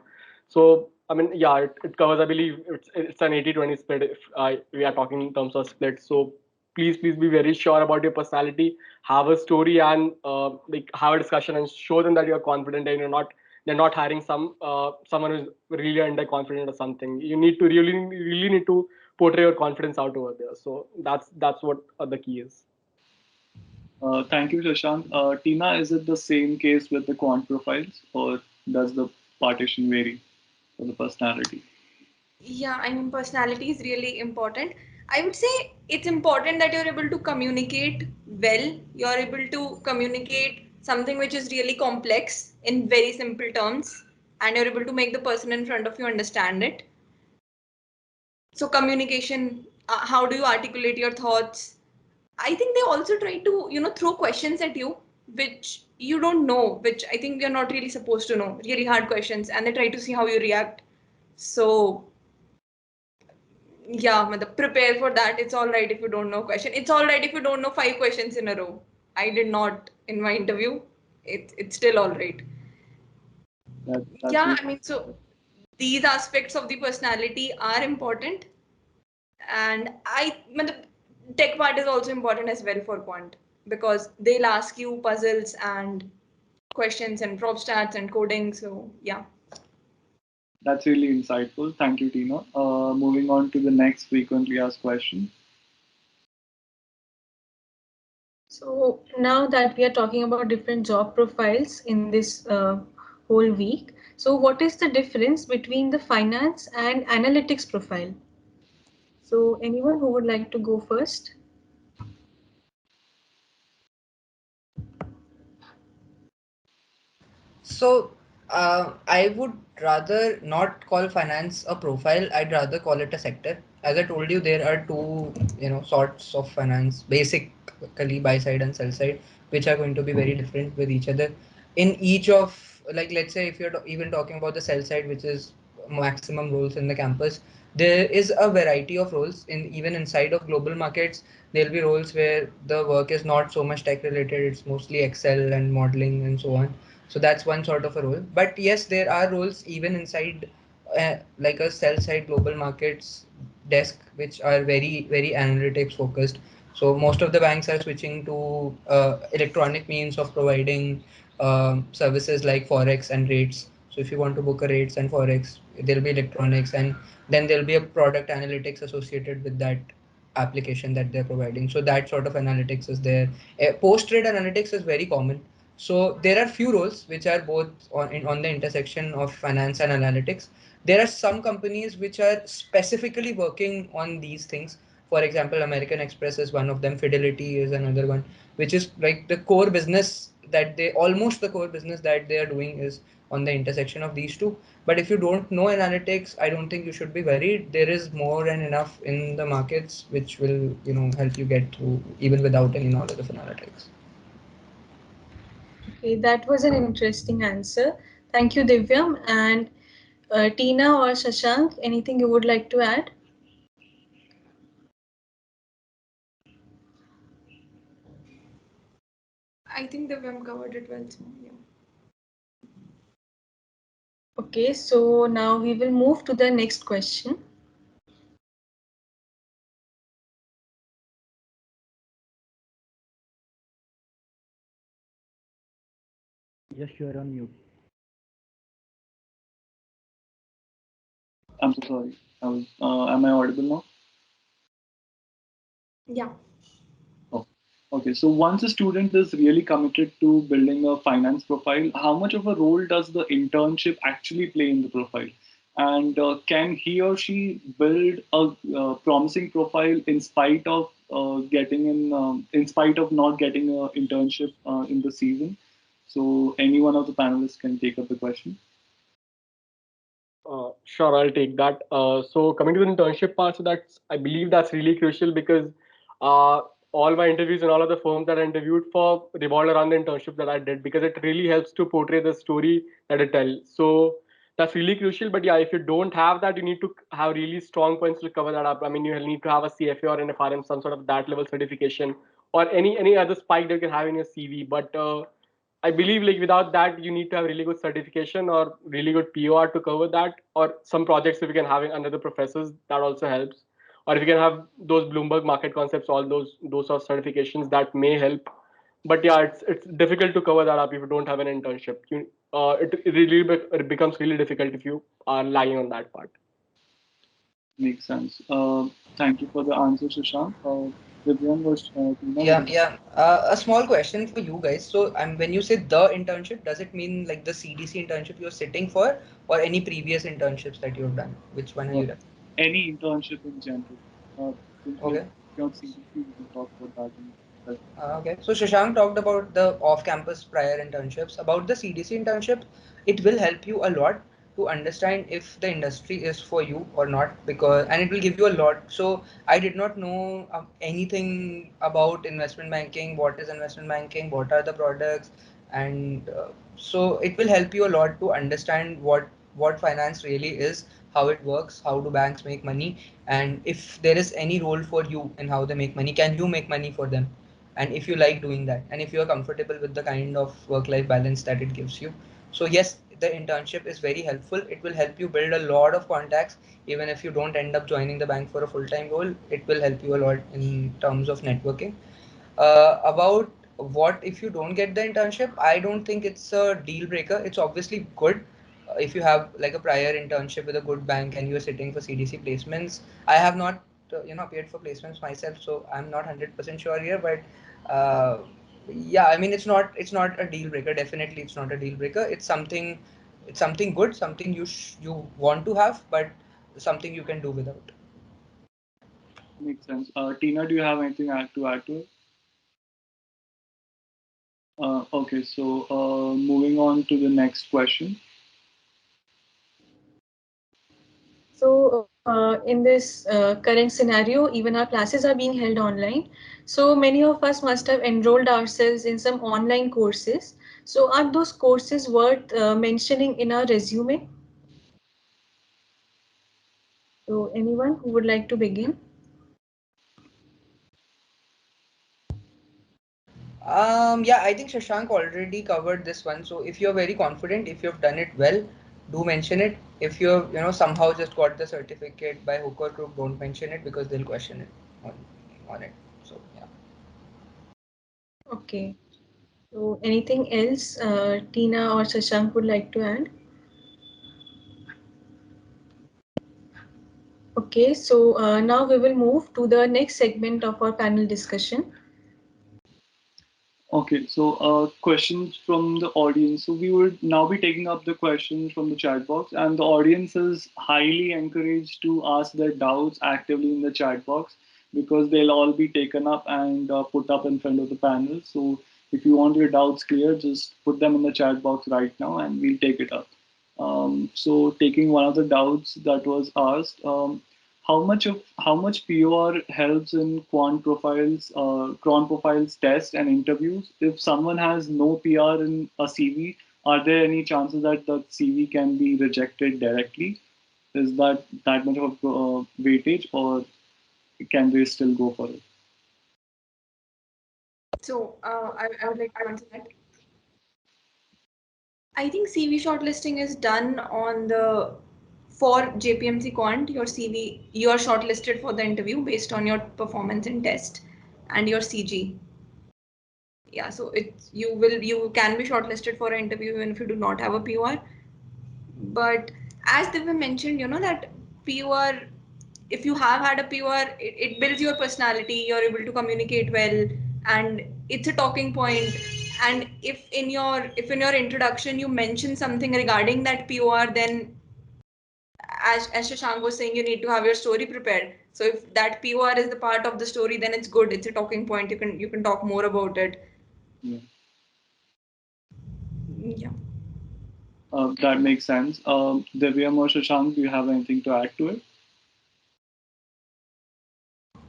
So I mean, yeah, it covers. I believe it's an 80-20 split if we are talking in terms of split. So please be very sure about your personality. Have a story and have a discussion and show them that you're confident and they're not hiring someone who's really underconfident or something. You need to really need to portray your confidence out over there. So that's what the key is. Thank you, Shashank. Tina, is it the same case with the quant profiles, or does the partition vary? for the personality? Yeah, I mean, personality is really important. I would say it's important that you're able to communicate well. You're able to communicate something which is really complex in very simple terms, and you're able to make the person in front of you understand it. So, communication, how do you articulate your thoughts? I think they also try to, throw questions at you, which you don't know, which I think you're not really supposed to know, really hard questions, and they try to see how you react. So, yeah, matlab, prepare for that. It's all right if you don't know question. It's all right if you don't know 5 questions in a row. I did not in my interview. It's still all right. That's Yeah, really, I mean, so these aspects of the personality are important, and matlab, tech part is also important as well for quant because they'll ask you puzzles and questions and prop stats and coding. So yeah. that's really insightful. Thank you, Tina. Moving on to the next frequently asked question. So now that we are talking about different job profiles in this whole week, so what is the difference between the finance and analytics profile? So anyone who would like to go first? So, I would rather not call finance a profile. I'd rather call it a sector. As I told you, there are two, sorts of finance, basically buy side and sell side, which are going to be very different with each other. In each of, like, let's say if you're even talking about the sell side, which is maximum roles in the campus, there is a variety of roles in even inside of global markets. There'll be roles where the work is not so much tech related; it's mostly Excel and modeling and so on. So that's one sort of a role. But yes, there are roles even inside like a sell side global markets desk, which are very analytics focused. So most of the banks are switching to electronic means of providing services like forex and rates. So if you want to book a rates and forex, there'll be electronics, and then there'll be a product analytics associated with that application that they're providing. So that sort of analytics is there. Post trade analytics is very common. So there are few roles which are both on the intersection of finance and analytics. There are some companies which are specifically working on these things. For example, American Express is one of them. Fidelity is another one, which is like the core business that they almost the core business that they are doing is on the intersection of these two. But if you don't know analytics, I don't think you should be worried. There is more than enough in the markets which will help you get through even without any knowledge of analytics. Okay, that was an interesting answer. Thank you, Divyam. And Tina or Shashank, anything you would like to add? I think the Vim covered it well. So, yeah. Okay, so now we will move to the next question. Yes, you're on mute. I'm so sorry. Am I audible now? Yeah. Oh, okay. So once a student is really committed to building a finance profile, how much of a role does the internship actually play in the profile? And can he or she build a promising profile in spite of not getting an internship in the season? So any one of the panelists can take up the question. Sure, I'll take that. So coming to the internship part, so that's I believe that's really crucial because uh, all my interviews and all of the firms that I interviewed for revolved around the internship that I did because it really helps to portray the story that it tells. So that's really crucial. But yeah, if you don't have that, you need to have really strong points to cover that up. I mean, you need to have a CFA or an FRM, some sort of that level certification, or any other spike that you can have in your CV. But I believe like without that, you need to have really good certification or really good POR to cover that, or some projects if you can have it under the professors, that also helps. Or if you can have those Bloomberg market concepts, all those sort of certifications, that may help. But yeah, it's difficult to cover that up if you don't have an internship. It becomes really difficult if you are lagging on that part. Makes sense. Thank you for the answer, Shashank. Divyam was, Tina, would Yeah, you? yeah. A small question for you guys. So, when you say the internship, does it mean like the CDC internship you're sitting for, or any previous internships that you've done? Which one have Uh, you done? any internship in general. Since we are Okay. on CDC, we can talk about that in specific. Okay. So Shashank talked about the off-campus prior internships. About the CDC internship, it will help you a lot to understand if the industry is for you or not, because and it will give you a lot. So I did not know anything about investment banking. What is investment banking? What are the products? And so it will help you a lot to understand what finance really is, how it works, how do banks make money, and if there is any role for you in how they make money. Can you make money for them? And if you like doing that, and if you are comfortable with the kind of work life balance that it gives you. So yes, the internship is very helpful. It will help you build a lot of contacts. Even if you don't end up joining the bank for a full time role, it will help you a lot in terms of networking. About what if you don't get the internship, I don't think it's a deal breaker. It's obviously good if you have like a prior internship with a good bank and you're sitting for CDC placements. I have not appeared for placements myself, so I'm not 100% sure here, but uh, yeah, I mean it's not a deal breaker. Definitely it's not a deal breaker. It's something good, something you want to have, but something you can do without. Makes sense. Tina, do you have anything to add to it? Okay, so moving on to the next question. So, in this current scenario, even our classes are being held online. So, many of us must have enrolled ourselves in some online courses. So, are those courses worth mentioning in our resume? So, anyone who would like to begin? Yeah, I think Shashank already covered this one. So if you're very confident, if you've done it well, do mention it. If you've somehow just got the certificate by hook or crook, don't mention it because they'll question it on it. So yeah. Okay. So, anything else Tina or Shashank would like to add? Okay, so now we will move to the next segment of our panel discussion. Okay, so questions from the audience. So we would now be taking up the questions from the chat box, and the audience is highly encouraged to ask their doubts actively in the chat box because they'll all be taken up and put up in front of the panel. So if you want your doubts clear, just put them in the chat box right now, and we'll take it up. So taking one of the doubts that was asked, how much POR helps in quant profiles test and interviews? If someone has no PR in a CV, are there any chances that the CV can be rejected directly? Is that much of weightage, or can they still go for it? So I would like to answer that. I think CV shortlisting is done on the for JPMC Quant. Your CV, you are shortlisted for the interview based on your performance in test and your CG. Yeah, so you can be shortlisted for an interview even if you do not have a POR. But as Divya mentioned, that POR, if you have had a POR, it builds your personality. You're able to communicate well, and it's a talking point. And if in your introduction you mention something regarding that POR, then as Shashank was saying, you need to have your story prepared. So if that POR is the part of the story, then it's good. It's a talking point. You can talk more about it. Yeah. Yeah. That makes sense. Divyam or Shashank, do you have anything to add to it?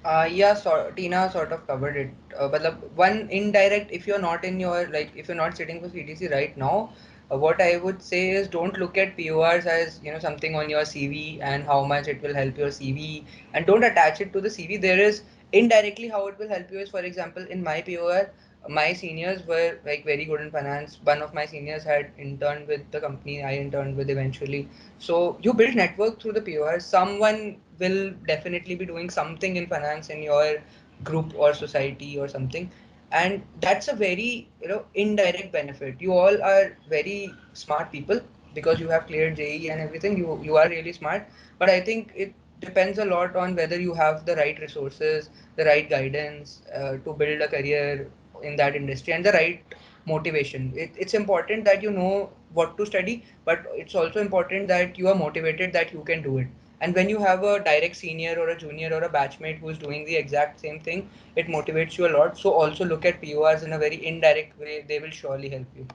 Yeah, so Tina sort of covered it. But one indirect, if you're not in your if you're not sitting for CDC right now, what I would say is don't look at PORs as something on your CV and how much it will help your CV, and don't attach it to the CV. There is indirectly how it will help you is, for example, in my POR, my seniors were like very good in finance. One of my seniors had interned with the company I interned with eventually. So you build network through the POR. Someone will definitely be doing something in finance in your group or society or something, and that's a very indirect benefit. You all are very smart people because you have cleared JE and everything. You are really smart, but I think it depends a lot on whether you have the right resources, the right guidance to build a career in that industry, and the right motivation. It's important that you know what to study, but it's also important that you are motivated that you can do it. And when you have a direct senior or a junior or a batchmate who's doing the exact same thing, it motivates you a lot. So also look at PORs in a very indirect way. They will surely help you.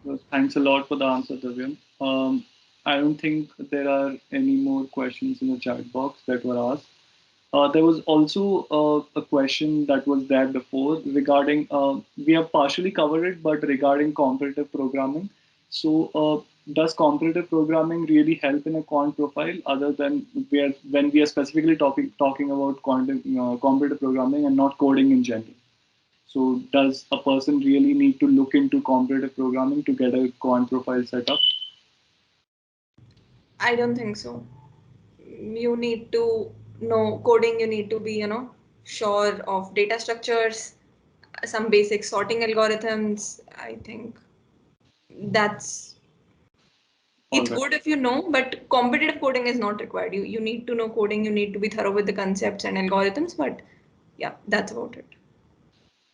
Well, thanks a lot for the answer, Divyam. I don't think there are any more questions in the chat box that were asked. There was also a question that was there before regarding, we have partially covered it, but regarding competitive programming. So, does competitive programming really help in a quant profile other than when we are specifically talking about competitive programming and not coding in general? So, does a person really need to look into competitive programming to get a quant profile set up? I don't think so. You need to know coding, you need to be, sure of data structures, some basic sorting algorithms. I think that's All it's right. good if you know, but competitive coding is not required. You need to know coding, you need to be thorough with the concepts and algorithms, but yeah, that's about it.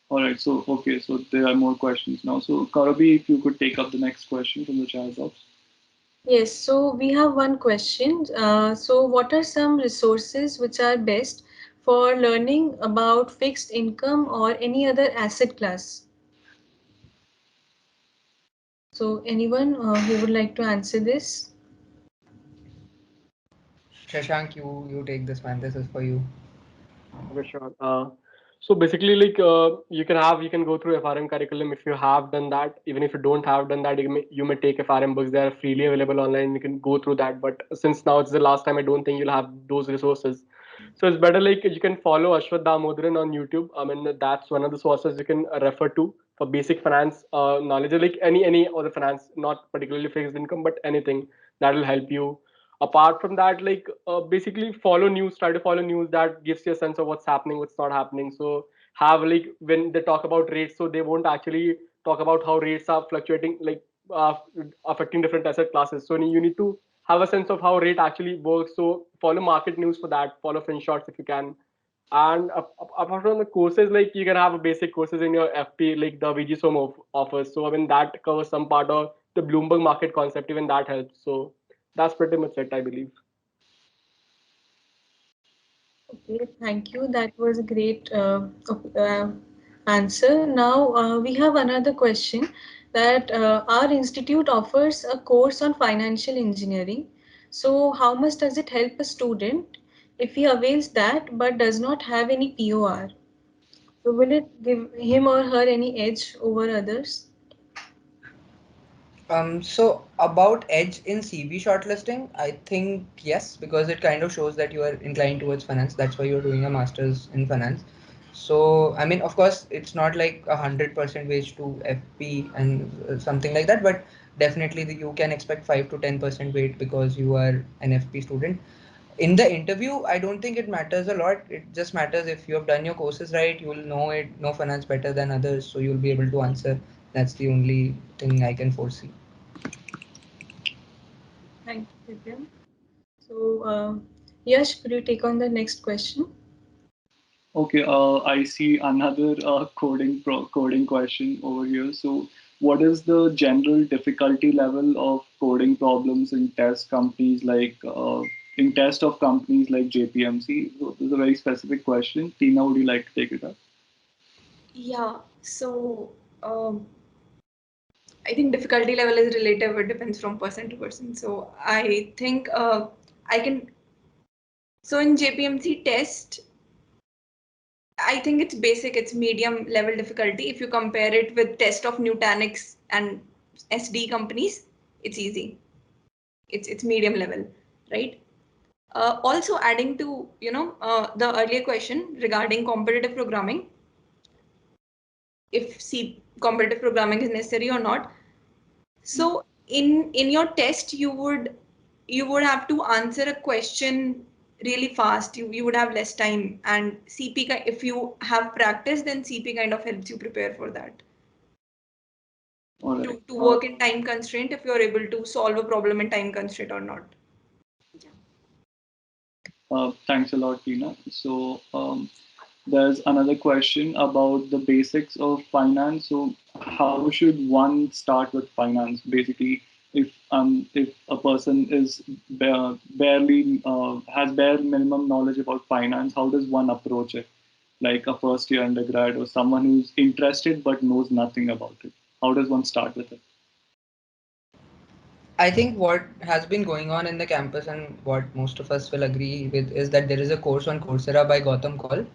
All right. So, okay. So there are more questions now. So, Karabi, if you could take up the next question from the chat box. Yes, so we have one question. So, what are some resources which are best for learning about fixed income or any other asset class? So, anyone who would like to answer this? Shashank, you take this, man. This is for you. Okay, sure. So basically, you can go through FRM curriculum if you have done that. Even if you don't have done that, you may take FRM books. They are freely available online. You can go through that. But since now it's the last time, I don't think you'll have those resources. So it's better like you can follow Ashwath Damodaran on YouTube. I mean that's one of the sources you can refer to for basic finance knowledge, like any other finance, not particularly fixed income, but anything that will help you. Apart from that, basically follow news, try to follow news that gives you a sense of what's happening, what's not happening. So have like when they talk about rates, so they won't actually talk about how rates are fluctuating, uh, affecting different asset classes. So you need to have a sense of how rate actually works. So follow market news for that, follow FinShots if you can. And apart from the courses, like you can have a basic courses in your FP, like the VG Som offers. So I mean that covers some part of the Bloomberg market concept, even that helps. So that's pretty much it, I believe. Okay, thank you. That was a great answer. Now we have another question that our institute offers a course on financial engineering. So, how much does it help a student if he avails that but does not have any POR? So, will it give him or her any edge over others? So about edge in CV shortlisting, I think yes, because it kind of shows that you are inclined towards finance. That's why you're doing a master's in finance. So I mean, of course, it's not like 100% wage to FP and something like that, but definitely you can expect 5 to 10% weight because you are an FP student. In the interview, I don't think it matters a lot. It just matters if you have done your courses right, you will know finance better than others, so you'll be able to answer. That's the only thing I can foresee. Thank you, Divyam. So, Yash, could you take on the next question? Okay, I see another coding question over here. So, what is the general difficulty level of coding problems in test of companies like JPMC? So, this is a very specific question. Tina, would you like to take it up? Yeah, so um, I think difficulty level is relative. It depends from person to person. So I think I can. So in JPMC test, I think it's basic. It's medium level difficulty. If you compare it with test of Nutanix and SD companies, it's easy. It's medium level, right? Also adding to the earlier question regarding competitive programming, if C competitive programming is necessary or not. So in your test, you would have to answer a question really fast. You would have less time, and if you have practice, then CP kind of helps you prepare for that. All To right. to work in time constraint, if you're able to solve a problem in time constraint or not. Yeah. Thanks a lot, Tina. So there's another question about the basics of finance. So how should one start with finance? Basically, if a person is barely has bare minimum knowledge about finance, how does one approach it? Like a first year undergrad or someone who's interested but knows nothing about it. How does one start with it? I think what has been going on in the campus and what most of us will agree with is that there is a course on Coursera by Gautam Kaul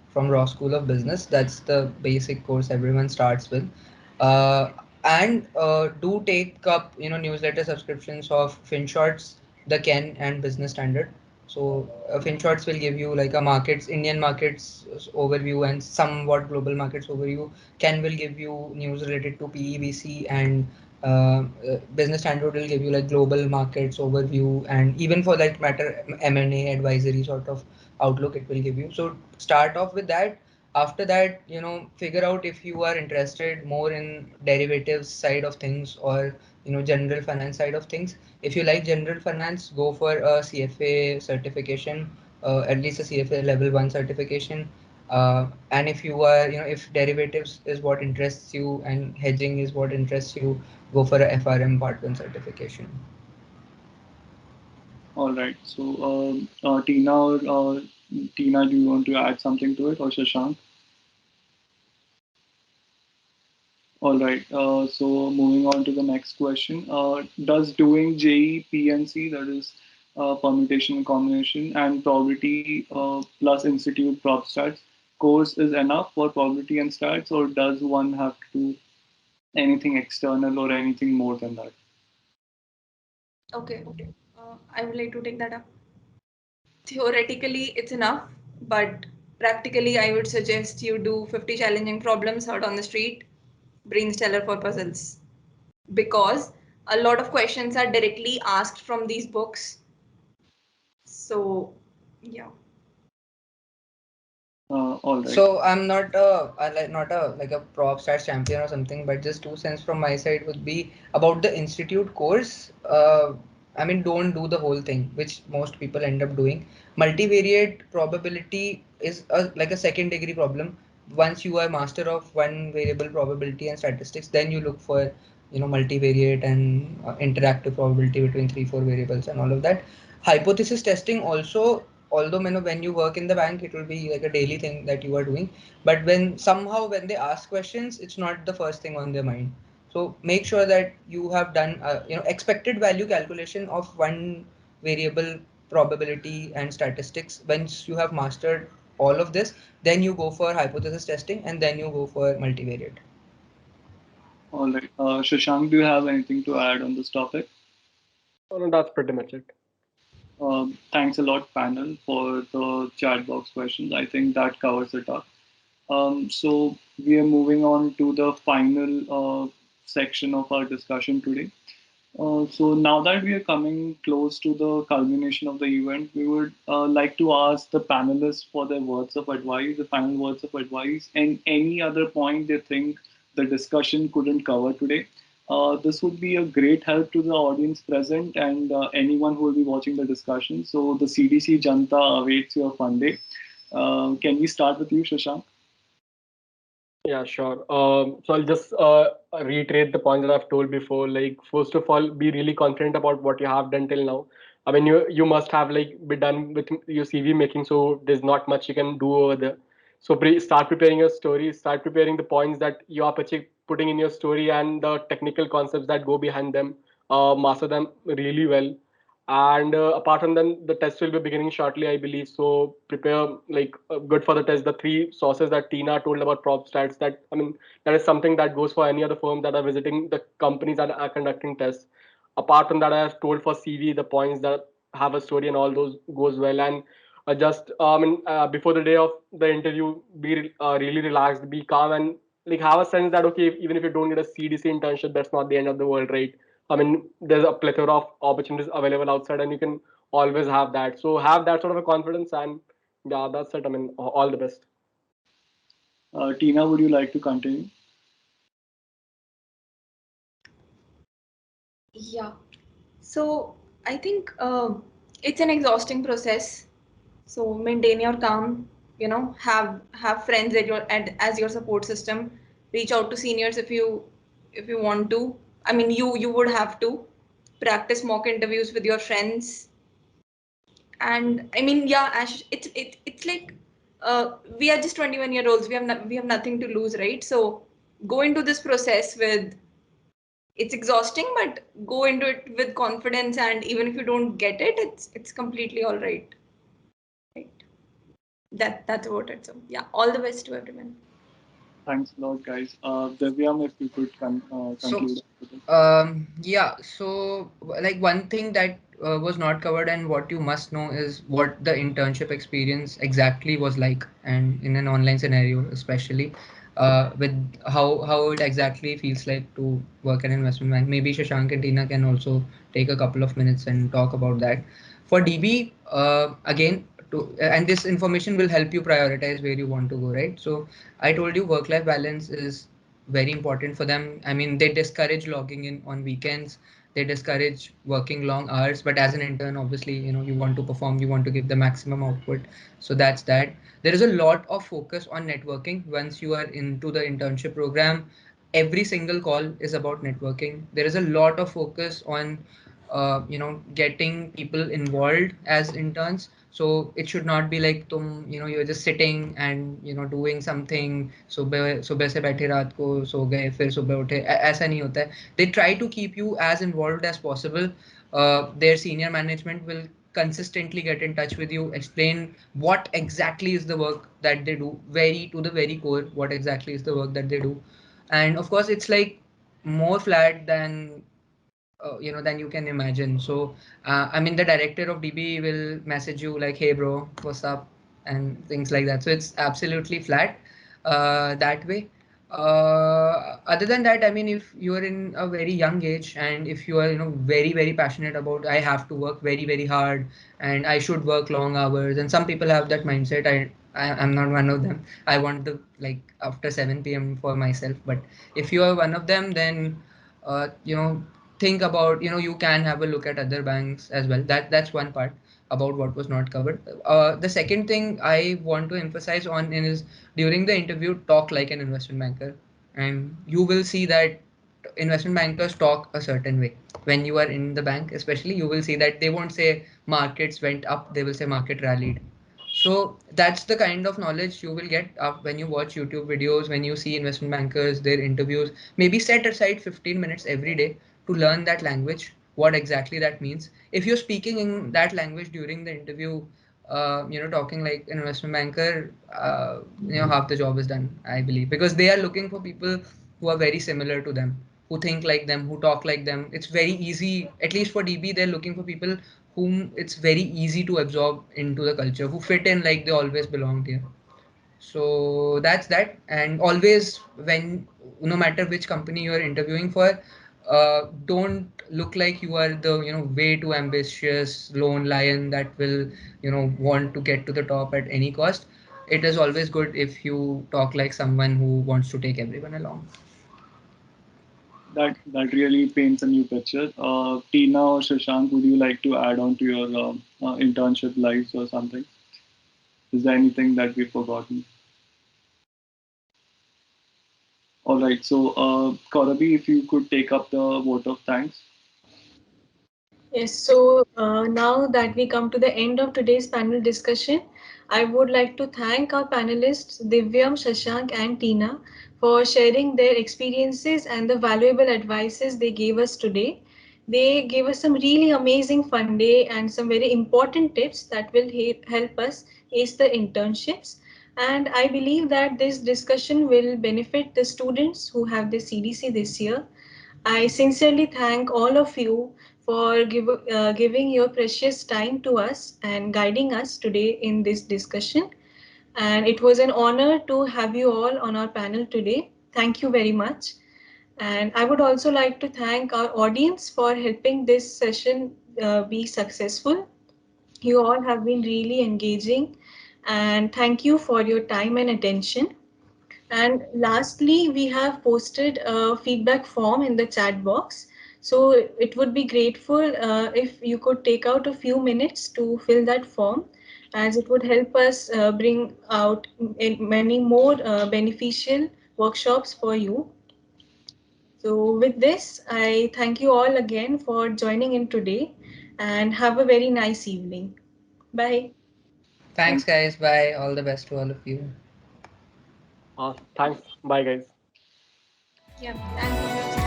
from Raw School of Business. That's the basic course everyone starts with. Uh, and do take up newsletter subscriptions of FinShorts, the Ken and Business Standard. So FinShorts will give you like a markets, Indian markets overview and somewhat global markets overview. Ken will give you news related to PEBC and Business Standard will give you like global markets overview and even for that matter M&A advisory sort of outlook it will give you. So start off with that. After that, figure out if you are interested more in derivatives side of things or general finance side of things. If you like general finance, go for a CFA certification, at least a CFA level 1 certification. And if you are, if derivatives is what interests you and hedging is what interests you, go for a FRM Part 1 certification. All right. So Tina, do you want to add something to it, or Shashank? All right. So moving on to the next question. Does doing JEE PNC, that is permutation and combination, and probability plus institute prop stats course is enough for probability and stats, or does one have to do anything external or anything more than that? Okay, I would like to take that up. Theoretically, it's enough, but practically, I would suggest you do 50 challenging problems out on the street, brain stellar for puzzles, because a lot of questions are directly asked from these books. So, yeah. All right. So I'm not a like a prop stats champion or something, but just 2 cents from my side would be about the institute course. I mean, don't do the whole thing, which most people end up doing. Multivariate probability is like a second degree problem. Once you are master of one variable probability and statistics, then you look for multivariate and interactive probability between 3 4 variables and all of that. Hypothesis testing also, although when you work in the bank it will be like a daily thing that you are doing, but when they ask questions it's not the first thing on their mind. So make sure that you have done expected value calculation of one variable probability and statistics. Once you have mastered all of this, then you go for hypothesis testing and then you go for multivariate. All right. Shashank, do you have anything to add on this topic? Oh, no, that's pretty much it. Thanks a lot, panel, for the chat box questions. I think that covers it up. So we are moving on to the final section of our discussion today. So now that we are coming close to the culmination of the event, we would like to ask the panelists for their words of advice, the final words of advice, and any other point they think the discussion couldn't cover today. This would be a great help to the audience present and anyone who will be watching the discussion. So the CDC Junta awaits your Fundae. Can we start with you, Shashank? Yeah, sure. So I'll just reiterate the point that I've told before. Like, first of all, be really confident about what you have done till now. I mean, you must have like be done with your CV making, so there's not much you can do over there. So start preparing your story, start preparing the points that you are putting in your story and the technical concepts that go behind them. Master them really well. And apart from then, the test will be beginning shortly, I believe. So prepare like good for the test. The three sources that Tina told about prop stats. That I mean, that is something that goes for any other firm that are visiting the companies that are conducting tests. Apart from that, I have told for CV the points that have a story and all those goes well. And just I mean, before the day of the interview, be really relaxed, be calm, and like have a sense that okay, even if you don't get a CDC internship, that's not the end of the world, right? I mean, there's a plethora of opportunities available outside, and you can always have that. So have that sort of a confidence, and yeah, that's it. I mean, all the best. Tina, would you like to continue? Yeah. So I think it's an exhausting process. So maintain your calm, have friends as your support system. Reach out to seniors if you want to. I mean, you would have to practice mock interviews with your friends. And I mean, yeah, Ash, it's like we are just 21-year-olds. We have nothing to lose, right? So go into this process with, it's exhausting, but go into it with confidence, and even if you don't get it, it's completely all right. Right. That's about it. So yeah, all the best to everyone. Thanks a lot, guys. Divyam, if you could So, conclude with this. yeah, so like one thing that was not covered and what you must know is what the internship experience exactly was like, and in an online scenario, especially with how it exactly feels like to work in an investment bank. Maybe Shashank and Tina can also take a couple of minutes and talk about that. For DB, again, and this information will help you prioritize where you want to go, right? So I told you work-life balance is very important for them. I mean, they discourage logging in on weekends. They discourage working long hours. But as an intern, obviously, you want to perform, you want to give the maximum output. So that's that. There is a lot of focus on networking once you are into the internship program. Every single call is about networking. There is a lot of focus on getting people involved as interns. So it should not be like you're just sitting and doing something. सुबह सुबह से बैठे रात को सो गए फिर सुबह उठे, ऐसा नहीं होता है. They try to keep you as involved as possible. Their senior management will consistently get in touch with you, explain what exactly is the work that they do, very to the very core, what exactly is the work that they do. And of course it's like more flat than you can imagine. So I mean, the director of DB will message you like, hey bro, what's up, and things like that. So it's absolutely flat that way. Other than that, I mean, if you are in a very young age and if you are very very passionate about, I have to work very very hard and I should work long hours, and some people have that mindset. I'm not one of them. I want the like after 7 p.m. for myself. But if you are one of them, then uh, you know think about, you can have a look at other banks as well. That's one part about what was not covered. The second thing I want to emphasize on is, during the interview, talk like an investment banker, and you will see that investment bankers talk a certain way. When you are in the bank especially, you will see that they won't say markets went up, they will say market rallied. So that's the kind of knowledge you will get when you watch YouTube videos, when you see investment bankers, their interviews. Maybe set aside 15 minutes every day to learn that language, what exactly that means. If you're speaking in that language during the interview, talking like an investment banker, half the job is done, I believe, because they are looking for people who are very similar to them, who think like them, who talk like them. It's very easy, at least for DB, they're looking for people whom it's very easy to absorb into the culture, who fit in like they always belonged here. So that's that. And always, when no matter which company you are interviewing for, don't look like you are the way too ambitious lone lion that will want to get to the top at any cost. It is always good if you talk like someone who wants to take everyone along. That really paints a new picture. Tina or Shashank, would you like to add on to your internship lives or something? Is there anything that we've forgotten? All right. So, Korabi, if you could take up the vote of thanks. Yes, so now that we come to the end of today's panel discussion, I would like to thank our panelists Divyam, Shashank, and Tina for sharing their experiences and the valuable advices they gave us today. They gave us some really amazing fun day and some very important tips that will help us ace the internships. And I believe that this discussion will benefit the students who have the CDC this year. I sincerely thank all of you for giving your precious time to us and guiding us today in this discussion. And it was an honor to have you all on our panel today. Thank you very much. And I would also like to thank our audience for helping this session be successful. You all have been really engaging, and thank you for your time and attention. And lastly, we have posted a feedback form in the chat box. So it would be grateful if you could take out a few minutes to fill that form as it would help us bring out many more beneficial workshops for you. So, with this, I thank you all again for joining in today and have a very nice evening. Bye. Thanks, guys. Bye. All the best to all of you. Thanks. Bye, guys. Yeah, thank you.